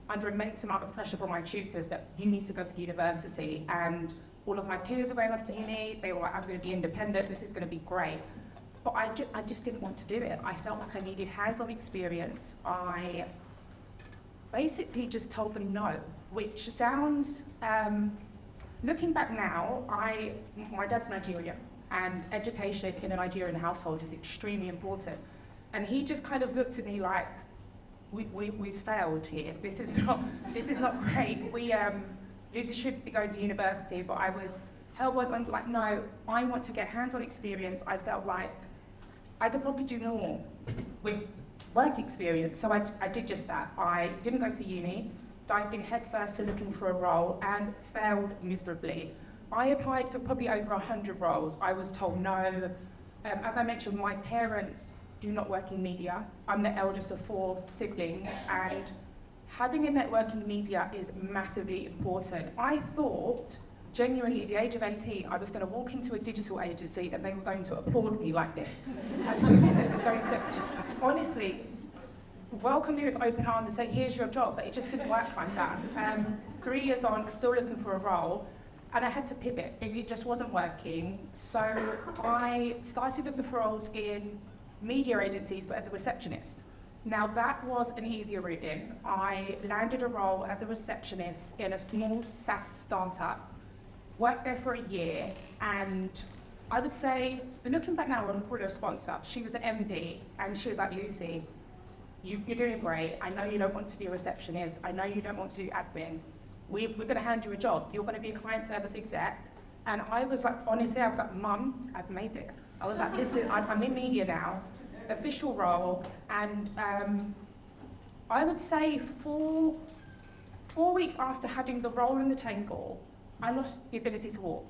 under immense amount of pressure from my tutors that you need to go to university, and all of my peers were going off to uni. They were like, I'm going to be independent, this is going to be great. But I just didn't want to do it. I felt like I needed hands-on experience. I basically just told them no, which sounds, looking back now, my dad's Nigerian, and education in a Nigerian household is extremely important. And he just kind of looked at me like, we failed here. This is not great. Lucy should be going to university, but I was hell-wise, I'm like, no, I want to get hands-on experience. I felt like I could probably do more with work experience, so I did just that. I didn't go to uni, dived in headfirst to looking for a role, and failed miserably. I applied for probably over 100 roles. I was told no. As I mentioned, my parents do not work in media. I'm the eldest of 4 siblings, and having a network in media is massively important. I thought, genuinely, at the age of 18, I was going to walk into a digital agency and they were going to applaud me like this. Honestly, welcome me with open arms and say, here's your job, but it just didn't work like that. 3 years on, still looking for a role. and I had to pivot. It just wasn't working. So I started looking for roles in media agencies, but as a receptionist. Now that was an easier route in. I landed a role as a receptionist in a small SaaS startup, worked there for a year, and I would say, looking back now, I'm probably a sponsor. She was an MD, and she was like, Lucy, you're doing great. I know you don't want to be a receptionist. I know you don't want to do admin. We're going to hand you a job. You're going to be a client service exec. And I was like, honestly, I was like, Mum, I've made it. I was like, listen, I'm in media now, official role. And I would say 4 weeks after having the role in the table, I lost the ability to walk.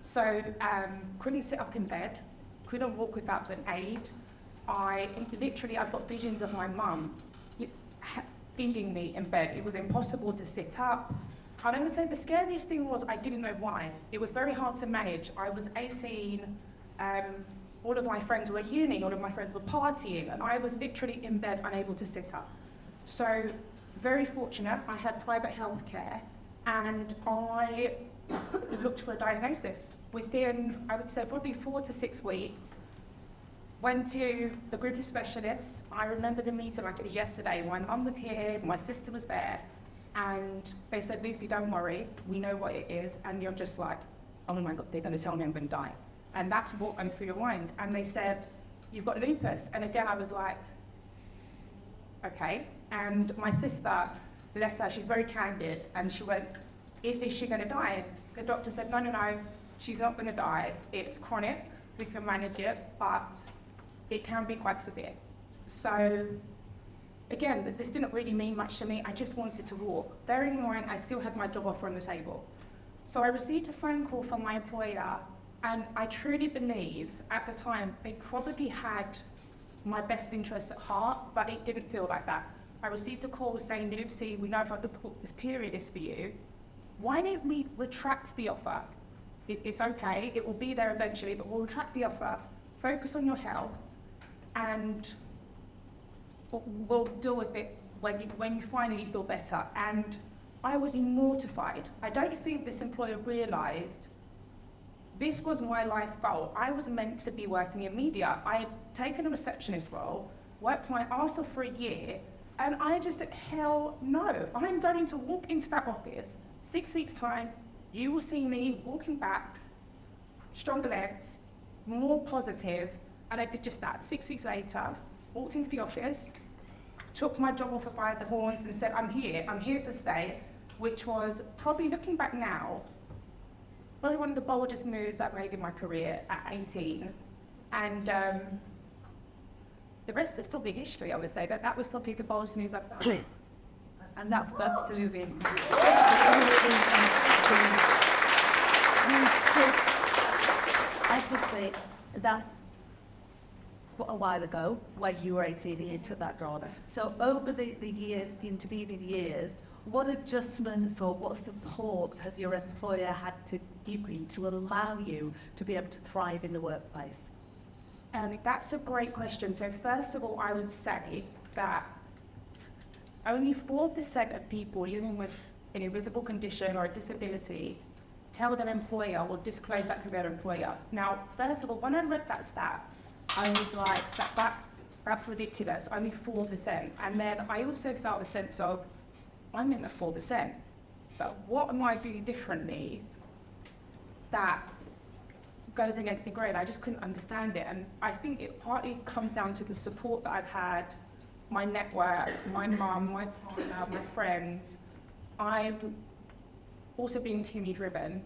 So couldn't sit up in bed, couldn't walk without an aid. I've got visions of my mum feeding me in bed. It was impossible to sit up. I'm going to say the scariest thing was I didn't know why. It was very hard to manage. I was 18, all of my friends were at uni, all of my friends were partying, and I was literally in bed, unable to sit up. So very fortunate, I had private healthcare, and I looked for a diagnosis. Within, I would say, probably 4 to 6 weeks, went to the group of specialists. I remember the meeting like it was yesterday. My mum was here, my sister was there, and they said, Lucy, don't worry, we know what it is. And you're just like, oh my God, they're going to tell me I'm going to die. And that's what went through your mind. And they said, you've got lupus. And again, I was like, okay. And my sister, bless her, she's very candid, and she went, is she going to die? The doctor said, no, she's not going to die. It's chronic, we can manage it, but it can be quite severe. So again, this didn't really mean much to me. I just wanted to walk. Bearing in mind, I still had my job offer on the table. So I received a phone call from my employer, and I truly believe at the time they probably had my best interests at heart, but it didn't feel like that. I received a call saying, Lucy, we know what this period is for you. Why don't we retract the offer? It's okay, it will be there eventually, but we'll retract the offer, focus on your health, and we'll deal with it when you finally feel better. And I was mortified. I don't think this employer realised this was my life goal. I was meant to be working in media. I'd taken a receptionist role, worked my arse off for a year, and I just said, hell no. I'm going to walk into that office, 6 weeks' time, you will see me walking back, stronger legs, more positive, and I did just that. 6 weeks later, walked into the office, took my job offer by the horns and said, I'm here to stay, which was, probably looking back now, probably one of the boldest moves I've made in my career at 18. And the rest is probably history, I would say. That was probably the boldest moves I've done. And that's absolutely I could say that's a while ago when you were 18 and you took that job. So over the years, the intervening years, what adjustments or what support has your employer had to give you to allow you to be able to thrive in the workplace? That's a great question. So first of all, I would say that only 4% of people living with an invisible condition or a disability tell their employer or disclose that to their employer. Now, first of all, when I read that stat, I was like, that's ridiculous, only 4%. And then I also felt a sense of, I'm in the 4%, but what am I doing differently that goes against the grain? I just couldn't understand it. And I think it partly comes down to the support that I've had, my network, my mum, my partner, my friends. I've also been team driven.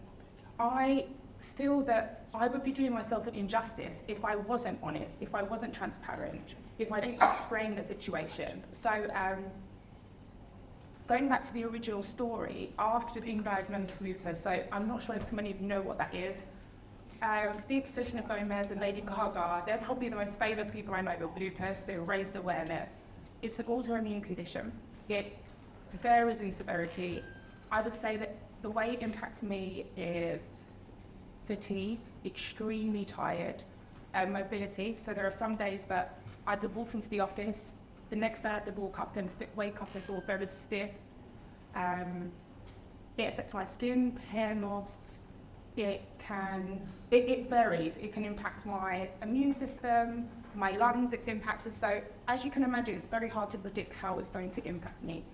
I feel that I would be doing myself an injustice if I wasn't honest, if I wasn't transparent, if I didn't explain the situation. So going back to the original story, after being diagnosed with lupus, so I'm not sure if many of you know what that is. The Selena Gomez and Lady Gaga, they're probably the most famous people I know with lupus. They raised awareness. It's an autoimmune condition. It varies in severity. I would say that the way it impacts me is fatigue, extremely tired, and mobility. So there are some days that I'd walk into the office, the next day I'd wake up and feel very stiff. It affects my skin, hair loss. It varies. It can impact my immune system, my lungs, its impacts. So as you can imagine, it's very hard to predict how it's going to impact me.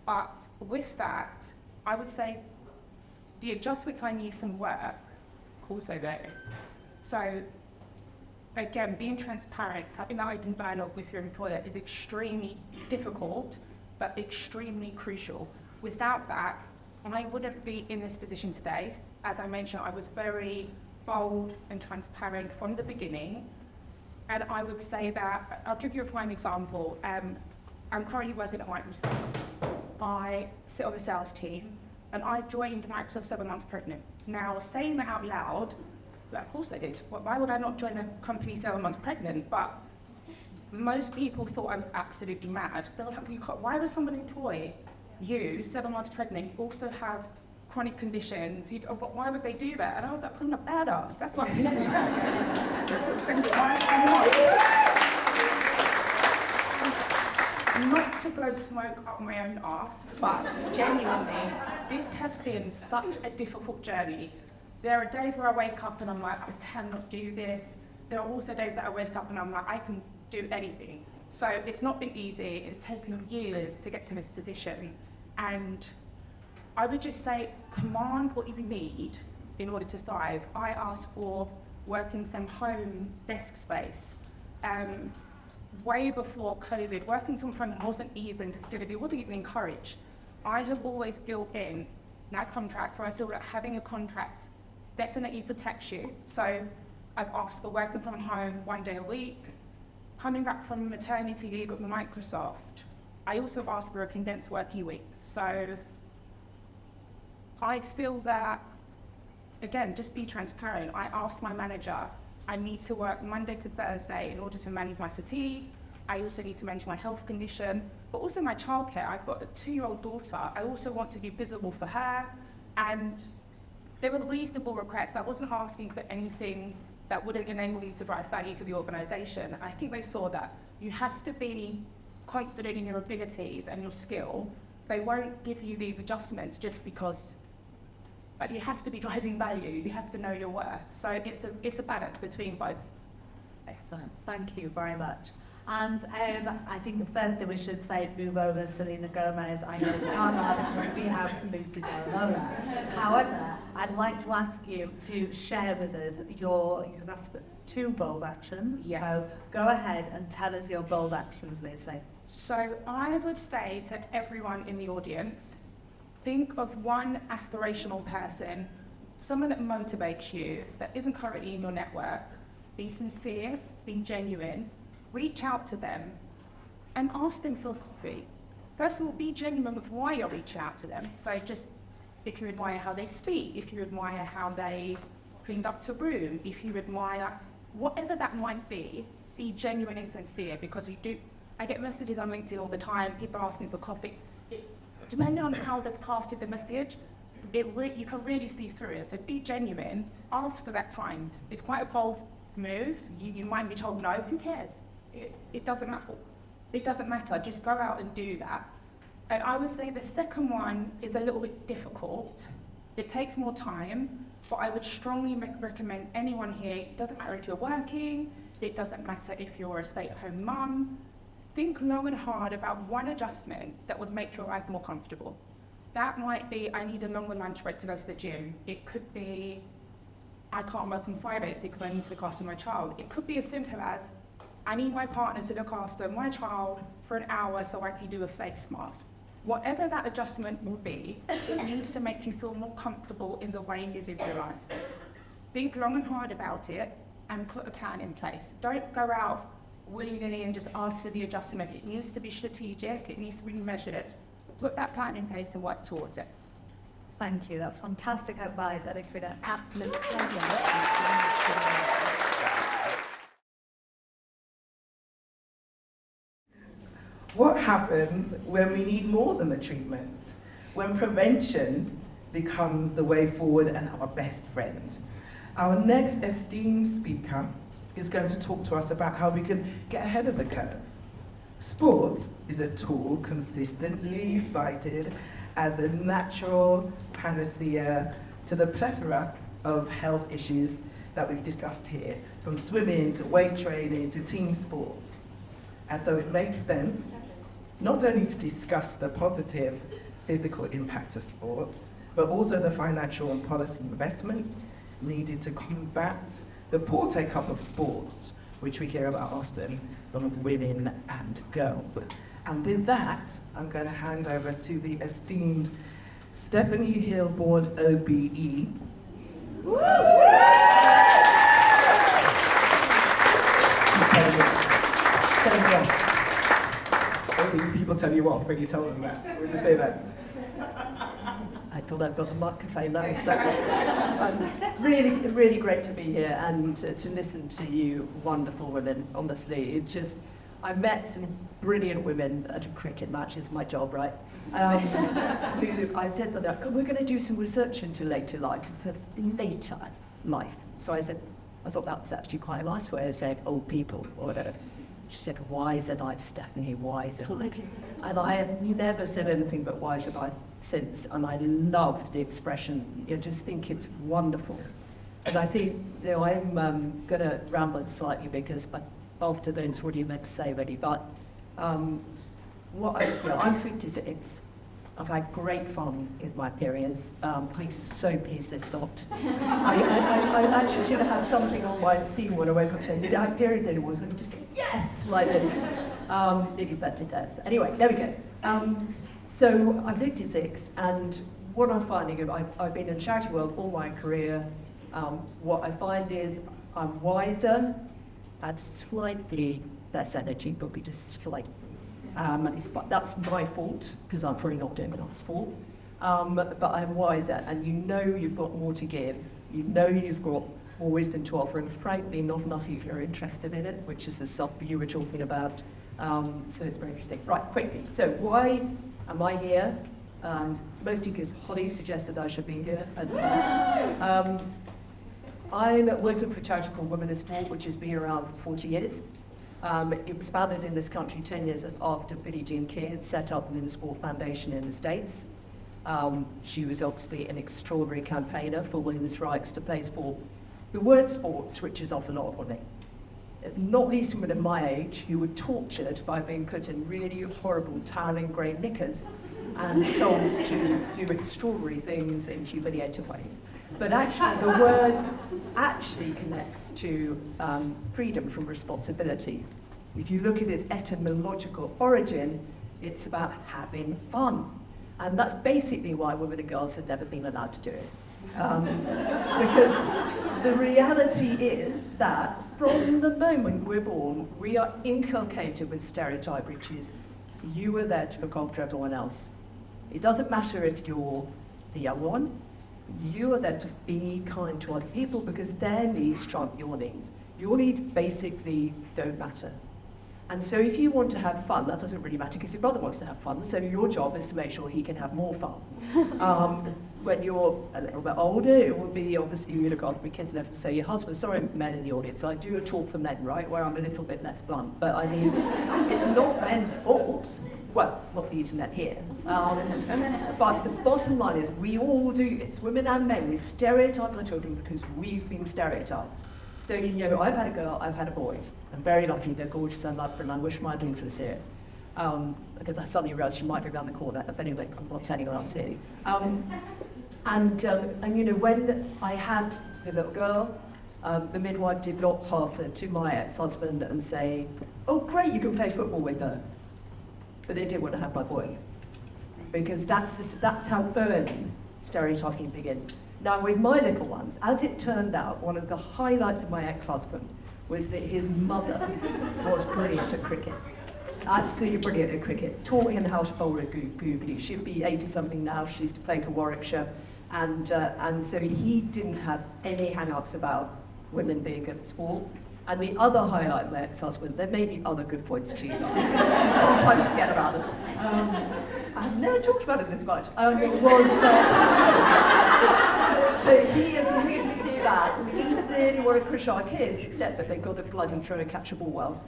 But with that, I would say the adjustments I need from work also vary. So again, being transparent, having that open dialogue with your employer is extremely difficult, but extremely crucial. Without that, I wouldn't be in this position today. As I mentioned, I was very bold and transparent from the beginning. And I would say that, I'll give you a prime example. I'm currently working at Microsoft. I sit on the sales team, and I joined Microsoft 7 months pregnant. Now, saying that out loud, well, of course I did. Why would I not join a company 7 months pregnant? But most people thought I was absolutely mad. They were like, why would someone employ you 7 months pregnant? You also have chronic conditions. Why would they do that? And I was like, I'm not badass. That's what I'm doing. Not to blow smoke up my own arse, but genuinely, this has been such a difficult journey. There are days where I wake up and I'm like, I cannot do this. There are also days that I wake up and I'm like, I can do anything. So it's not been easy. It's taken years to get to this position. And I would just say, command what you need in order to thrive. I asked for working from home desk space. Way before COVID, working from home wasn't even considered, it wasn't even encouraged. I have always built in that contract, so I feel that having a contract definitely protects you. So I've asked for working from home 1 day a week. Coming back from maternity leave with Microsoft, I also asked for a condensed working week. So I feel that, again, just be transparent. I asked my manager, I need to work Monday to Thursday in order to manage my fatigue. I also need to manage my health condition, but also my childcare. I've got a 2-year-old daughter. I also want to be visible for her. And they were reasonable requests. I wasn't asking for anything that wouldn't enable you to drive value for the organisation. I think they saw that. You have to be confident in your abilities and your skill. They won't give you these adjustments just because, but you have to be driving value. You have to know your worth. So it's a balance between both. Excellent, thank you very much. And I think the first thing we should say, move over Selena Gomez. I know we have Lucy Daramola. However, I'd like to ask you to share with us you've asked for 2 bold actions. Yes. So go ahead and tell us your bold actions, Lucy. So I would say to everyone in the audience, think of one aspirational person, someone that motivates you, that isn't currently in your network. Be sincere, be genuine. Reach out to them and ask them for a coffee. First of all, be genuine with why you're reaching out to them. So just, if you admire how they speak, if you admire how they cleaned up the room, if you admire whatever that might be genuine and sincere, because I get messages on LinkedIn all the time, people asking for coffee. Depending on how they've crafted the message, you can really see through it. So be genuine, ask for that time. It's quite a bold move. You might be told no, who cares? It doesn't matter. It doesn't matter, just go out and do that. And I would say the second one is a little bit difficult. It takes more time, but I would strongly recommend anyone here, it doesn't matter if you're working, it doesn't matter if you're a stay-at-home mum, think long and hard about one adjustment that would make your life more comfortable. That might be, I need a longer lunch break to go to the gym. It could be, I can't work on Fridays because I need to look after my child. It could be as simple as, I need my partner to look after my child for an hour so I can do a face mask. Whatever that adjustment will be, it needs to make you feel more comfortable in the way you live your life. Think long and hard about it and put a plan in place. Don't go out willy-nilly and just ask for the adjustment. It needs to be strategic, it needs to be measured. Put that plan in place and work towards it. Thank you, that's fantastic advice. I think it's been an absolute pleasure. What happens when we need more than the treatments? When prevention becomes the way forward and our best friend? Our next esteemed speaker is going to talk to us about how we can get ahead of the curve. Sport is a tool consistently cited as a natural panacea to the plethora of health issues that we've discussed here, from swimming to weight training to team sports. And so it makes sense not only to discuss the positive physical impact of sport, but also the financial and policy investment needed to combat the poor take-up of sports, which we hear about often from women and girls. And with that, I'm going to hand over to the esteemed Stephanie Hilborne, OBE. People tell you off when you tell them that, when you say that. I thought I've got a microphone now. Really great to be here and to listen to you wonderful women, honestly. It's just, I met some brilliant women at a cricket match, it's my job, right? Who I said something like, we're going to do some research into later life. I said, later life. So I thought that was actually quite a nice way of saying old people or whatever. She said, wiser life, Stephanie, wiser life. And I have never said anything but wiser life since, and I loved the expression. You just think it's wonderful. And I think, you know, I'm going to ramble slightly because after those, what do you meant to say already? But what I feel, I'm 56. I've had great fun with my periods. So pleased it's stopped. I actually should have had something on my scene when I woke up saying, you don't have periods anymore, so I could just go, yes, like this. Nearly bled to death. Anyway, there we go. So I'm 56, and what I'm finding, I've been in the charity world all my career. What I find is I'm wiser, had slightly less energy, but we just slightly. But that's my fault, because I'm probably not doing enough sport. But I'm wiser, and you know you've got more to give. You know you've got more wisdom to offer, and frankly, not enough if you're interested in it, which is the stuff you were talking about. So it's very interesting. Right, quickly. So why am I here? And mostly because Holly suggested I should be here. I'm working for a charity called Women in Sport, which has been around for 40 years. It was founded in this country 10 years after Billie Jean King had set up the Sport Foundation in the States. She was obviously an extraordinary campaigner for women's rights to play sport. The word sports switches off a lot on me. Not least women of my age who were tortured by being put in really horrible toweling grey knickers and told to do extraordinary things in humiliating ways. But actually, the word actually connects to freedom from responsibility. If you look at its etymological origin, it's about having fun. And that's basically why women and girls have never been allowed to do it. Because the reality is that from the moment we're born, we are inculcated with stereotype, which is you were there to look after everyone else. It doesn't matter if you're the young one, you are there to be kind to other people because their needs trump your needs. Your needs basically don't matter. And so if you want to have fun, that doesn't really matter because your brother wants to have fun, so your job is to make sure he can have more fun. When you're a little bit older, it will be obviously you look after your kids and have to say your husband. Sorry, men in the audience, I do a talk for men, right, where I'm a little bit less blunt, but I mean, it's not men's fault. Well, not the internet here. But the bottom line is we all do this, women and men, we stereotype our children because we've been stereotyped. So, you know, I've had a girl, I've had a boy. I'm very lucky, they're gorgeous and lovely, and I wish my daughter was here. Because I suddenly realised she might be around the corner, but anyway, I'm not telling her I'm silly. And you know, when I had the little girl, the midwife did not pass her to my ex-husband and say, oh great, you can play football with her. But they did want to have my boy. Because that's how firmly stereotyping begins. Now with my little ones, as it turned out, one of the highlights of my ex-husband was that his mother was brilliant at cricket. Absolutely brilliant at cricket. Taught him how to bowl a googly. She'd be 80-something now. She used to play for Warwickshire. And so he didn't have any hang-ups about women being good at sport. And the other highlight of my ex-husband, there may be other good points too. You sometimes forget about them. I've never talked about it this much. It was, but he agreed with that. We didn't really worry we crush our kids, except that they've got to bloody throw and catch a ball well.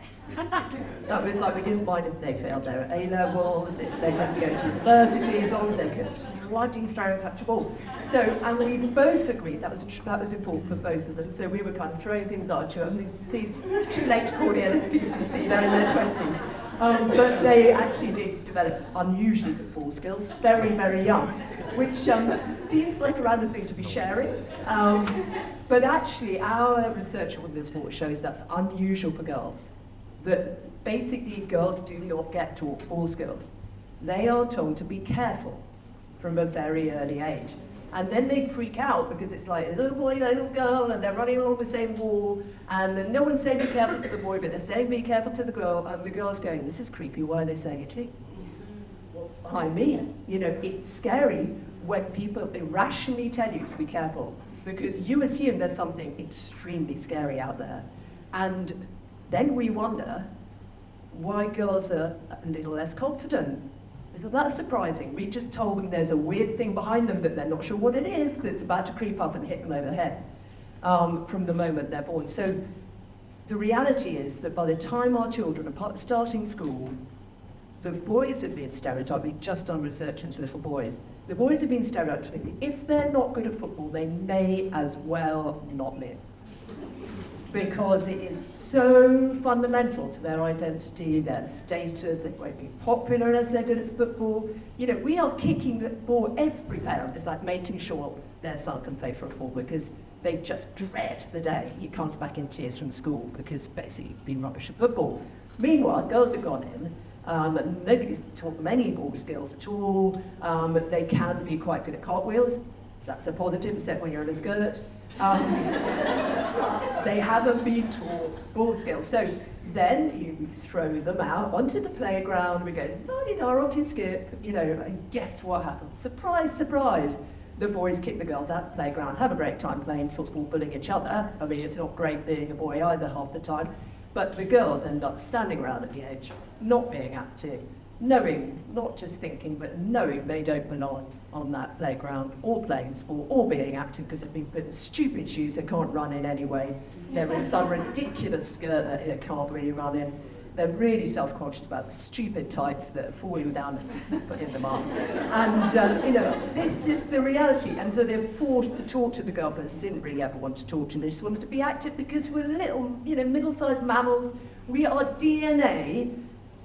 That was like, we didn't mind if they failed their A-levels, if they had to go to university, as long as they could bloody throw and catch a ball. So, and we both agreed that was important for both of them, so we were kind of throwing things at each other. It's too late to call the LSPCC, they're in their 20s. But they actually did develop unusually good ball skills, very, very young, which seems like a random thing to be sharing. But actually, our research on this sport shows that's unusual for girls. That basically girls do not get taught ball skills. They are told to be careful from a very early age. And then they freak out because it's like a little boy, a little girl, and they're running along the same wall, and then no one's saying be careful to the boy, but they're saying be careful to the girl, and the girl's going, this is creepy, why are they saying it to me? What's behind me? You know, it's scary when people irrationally tell you to be careful, because you assume there's something extremely scary out there. And then we wonder why girls are a little less confident. Isn't that surprising? We just told them there's a weird thing behind them that they're not sure what it is that's about to creep up and hit them over the head from the moment they're born. So the reality is that by the time our children are starting school, the boys have been stereotyped. We've just done research into little boys. The boys have been stereotyped. If they're not good at football, they may as well not live, because it is so fundamental to their identity, their status. They won't be popular unless they're good at football. You know, we are kicking the ball. Every parent is like making sure their son can play football, because they just dread the day he comes back in tears from school because basically he's been rubbish at football. Meanwhile, girls have gone in. Nobody's taught them any ball skills at all. They can be quite good at cartwheels. That's a positive, except when you're in a skirt. They haven't been taught ball skills. So then you throw them out onto the playground. We go, off you skip, and guess what happens? Surprise, surprise. The boys kick the girls out of the playground, have a great time playing football, bullying each other. I mean, it's not great being a boy either half the time. But the girls end up standing around at the edge, not being active, knowing, not just thinking, but knowing they don't belong on that playground, or playing sport, or being active, because they've been put in stupid shoes they can't run in anyway. They're in some ridiculous skirt that they can't really run in. They're really self-conscious about the stupid tights that are falling down and putting them up. And, this is the reality. And so they're forced to talk to the girlfriends. Didn't really ever want to talk to them. They just wanted to be active because we're little, middle-sized mammals. We are DNA.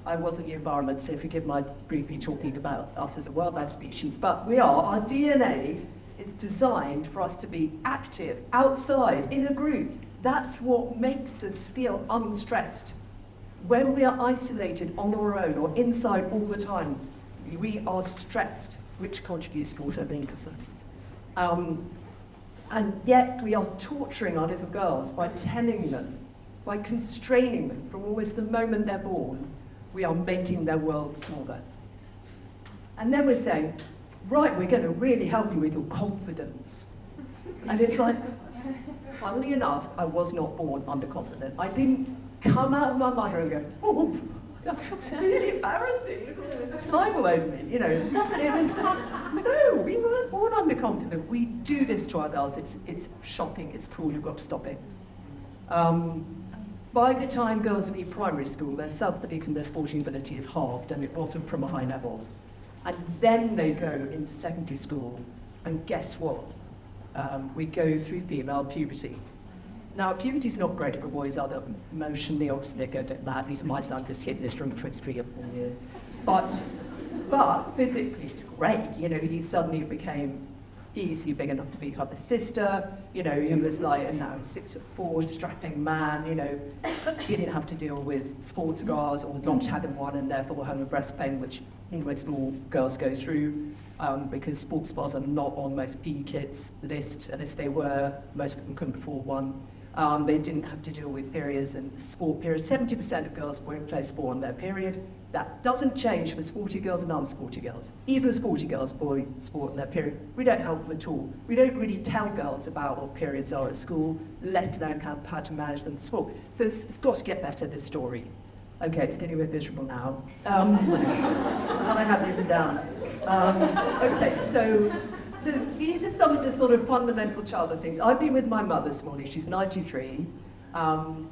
I wasn't the environment, so forgive my creepy talking about us as a wildlife species, but our DNA is designed for us to be active, outside, in a group. That's what makes us feel unstressed. When we are isolated on our own or inside all the time, we are stressed, which contributes to autoimmune disorders. And yet we are torturing our little girls by telling them, by constraining them from almost the moment they're born. We are making their world smaller. And then we're saying, right, we're going to really help you with your confidence. And it's like, funnily enough, I was not born underconfident. I didn't come out of my mother and go, oh, that's really embarrassing. Look at all this time all over me. It was no, we weren't born underconfident. We do this to ourselves. It's shocking. It's cruel. You've got to stop it. By the time girls leave primary school, their self-belief and their sporting ability is halved, and it wasn't from a high level. And then they go into secondary school, and guess what? We go through female puberty. Now, puberty's not great for boys, either emotionally or they go madly. My son just hit this from 23 or 4 years. But physically, it's great. He suddenly became easy, big enough to become a sister. He was like now 6'4", strapping man. He didn't have to deal with sports scars or not having one, and therefore having breast pain, which almost all girls go through, because sports bras are not on most PE kits list, and if they were, most of them couldn't afford one. They didn't have to deal with periods and sport periods. 70% of girls won't play sport on their period. That doesn't change for sporty girls and unsporty girls. Even sporty girls boy sport in their period. We don't help them at all. We don't really tell girls about what periods are at school, let alone how to manage them at sport. So it's got to get better, this story. Okay, it's getting a bit miserable now. And I haven't even down. Okay, so So these are some of the sort of fundamental childhood things. I've been with my mother this morning, she's 93, and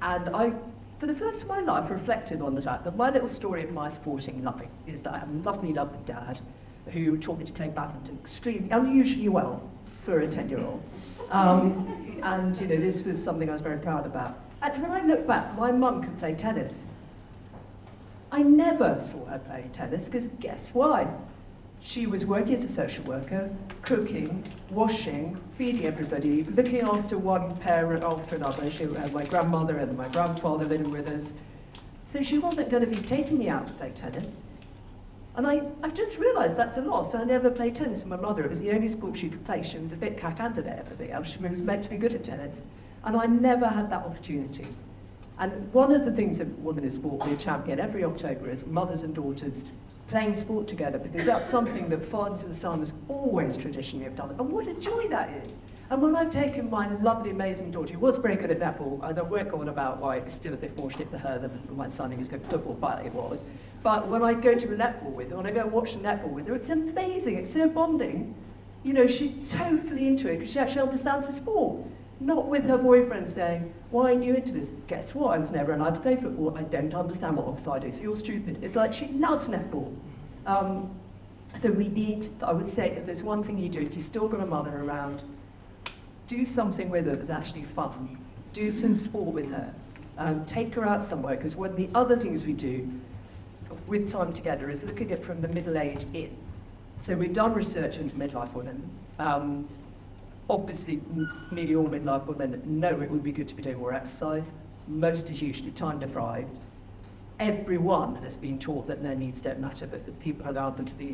I, for the first time in my life, reflected on the fact that my little story of my sporting life is that I have a lovely, lovely dad who taught me to play badminton extremely, unusually well for a 10-year-old. And, you know, this was something I was very proud about. And when I look back, my mum could play tennis. I never saw her play tennis, because guess why? She was working as a social worker, cooking, washing, feeding everybody, looking after one parent after another. She had my grandmother and my grandfather living with us. So she wasn't going to be taking me out to play tennis. And I've just realised that's a loss. I never played tennis with my mother. It was the only sport she could play. She was a bit cack-handed at everything else. She was meant to be good at tennis. And I never had that opportunity. And one of the things that Women in Sport, we champion every October, is mothers and daughters playing sport together, because that's something that fathers and sons always traditionally have done. And what a joy that is. And when I've taken my lovely, amazing daughter, who was very good at netball, and I won't go on about why it's still a bit more shit to her than my son, who was good at football, but it was. But when I go to a netball with her, when I go watch the netball with her, it's amazing, it's so bonding. You know, she's totally into it, because she actually understands the sport. Not with her boyfriend saying, why are you into this? Guess what? I was never allowed to play football. I don't understand what offside is. You're stupid. It's like she loves netball. So we need, I would say, if there's one thing you do, if you've still got a mother around, do something with her that's actually fun. Do some sport with her. Take her out somewhere, because one of the other things we do with Time Together is look at it from the middle age in. So we've done research into midlife women. Obviously, nearly all midlife women know it would be good to be doing more exercise. Most is usually time-deprived. Everyone has been taught that their needs don't matter, but that people allow them to be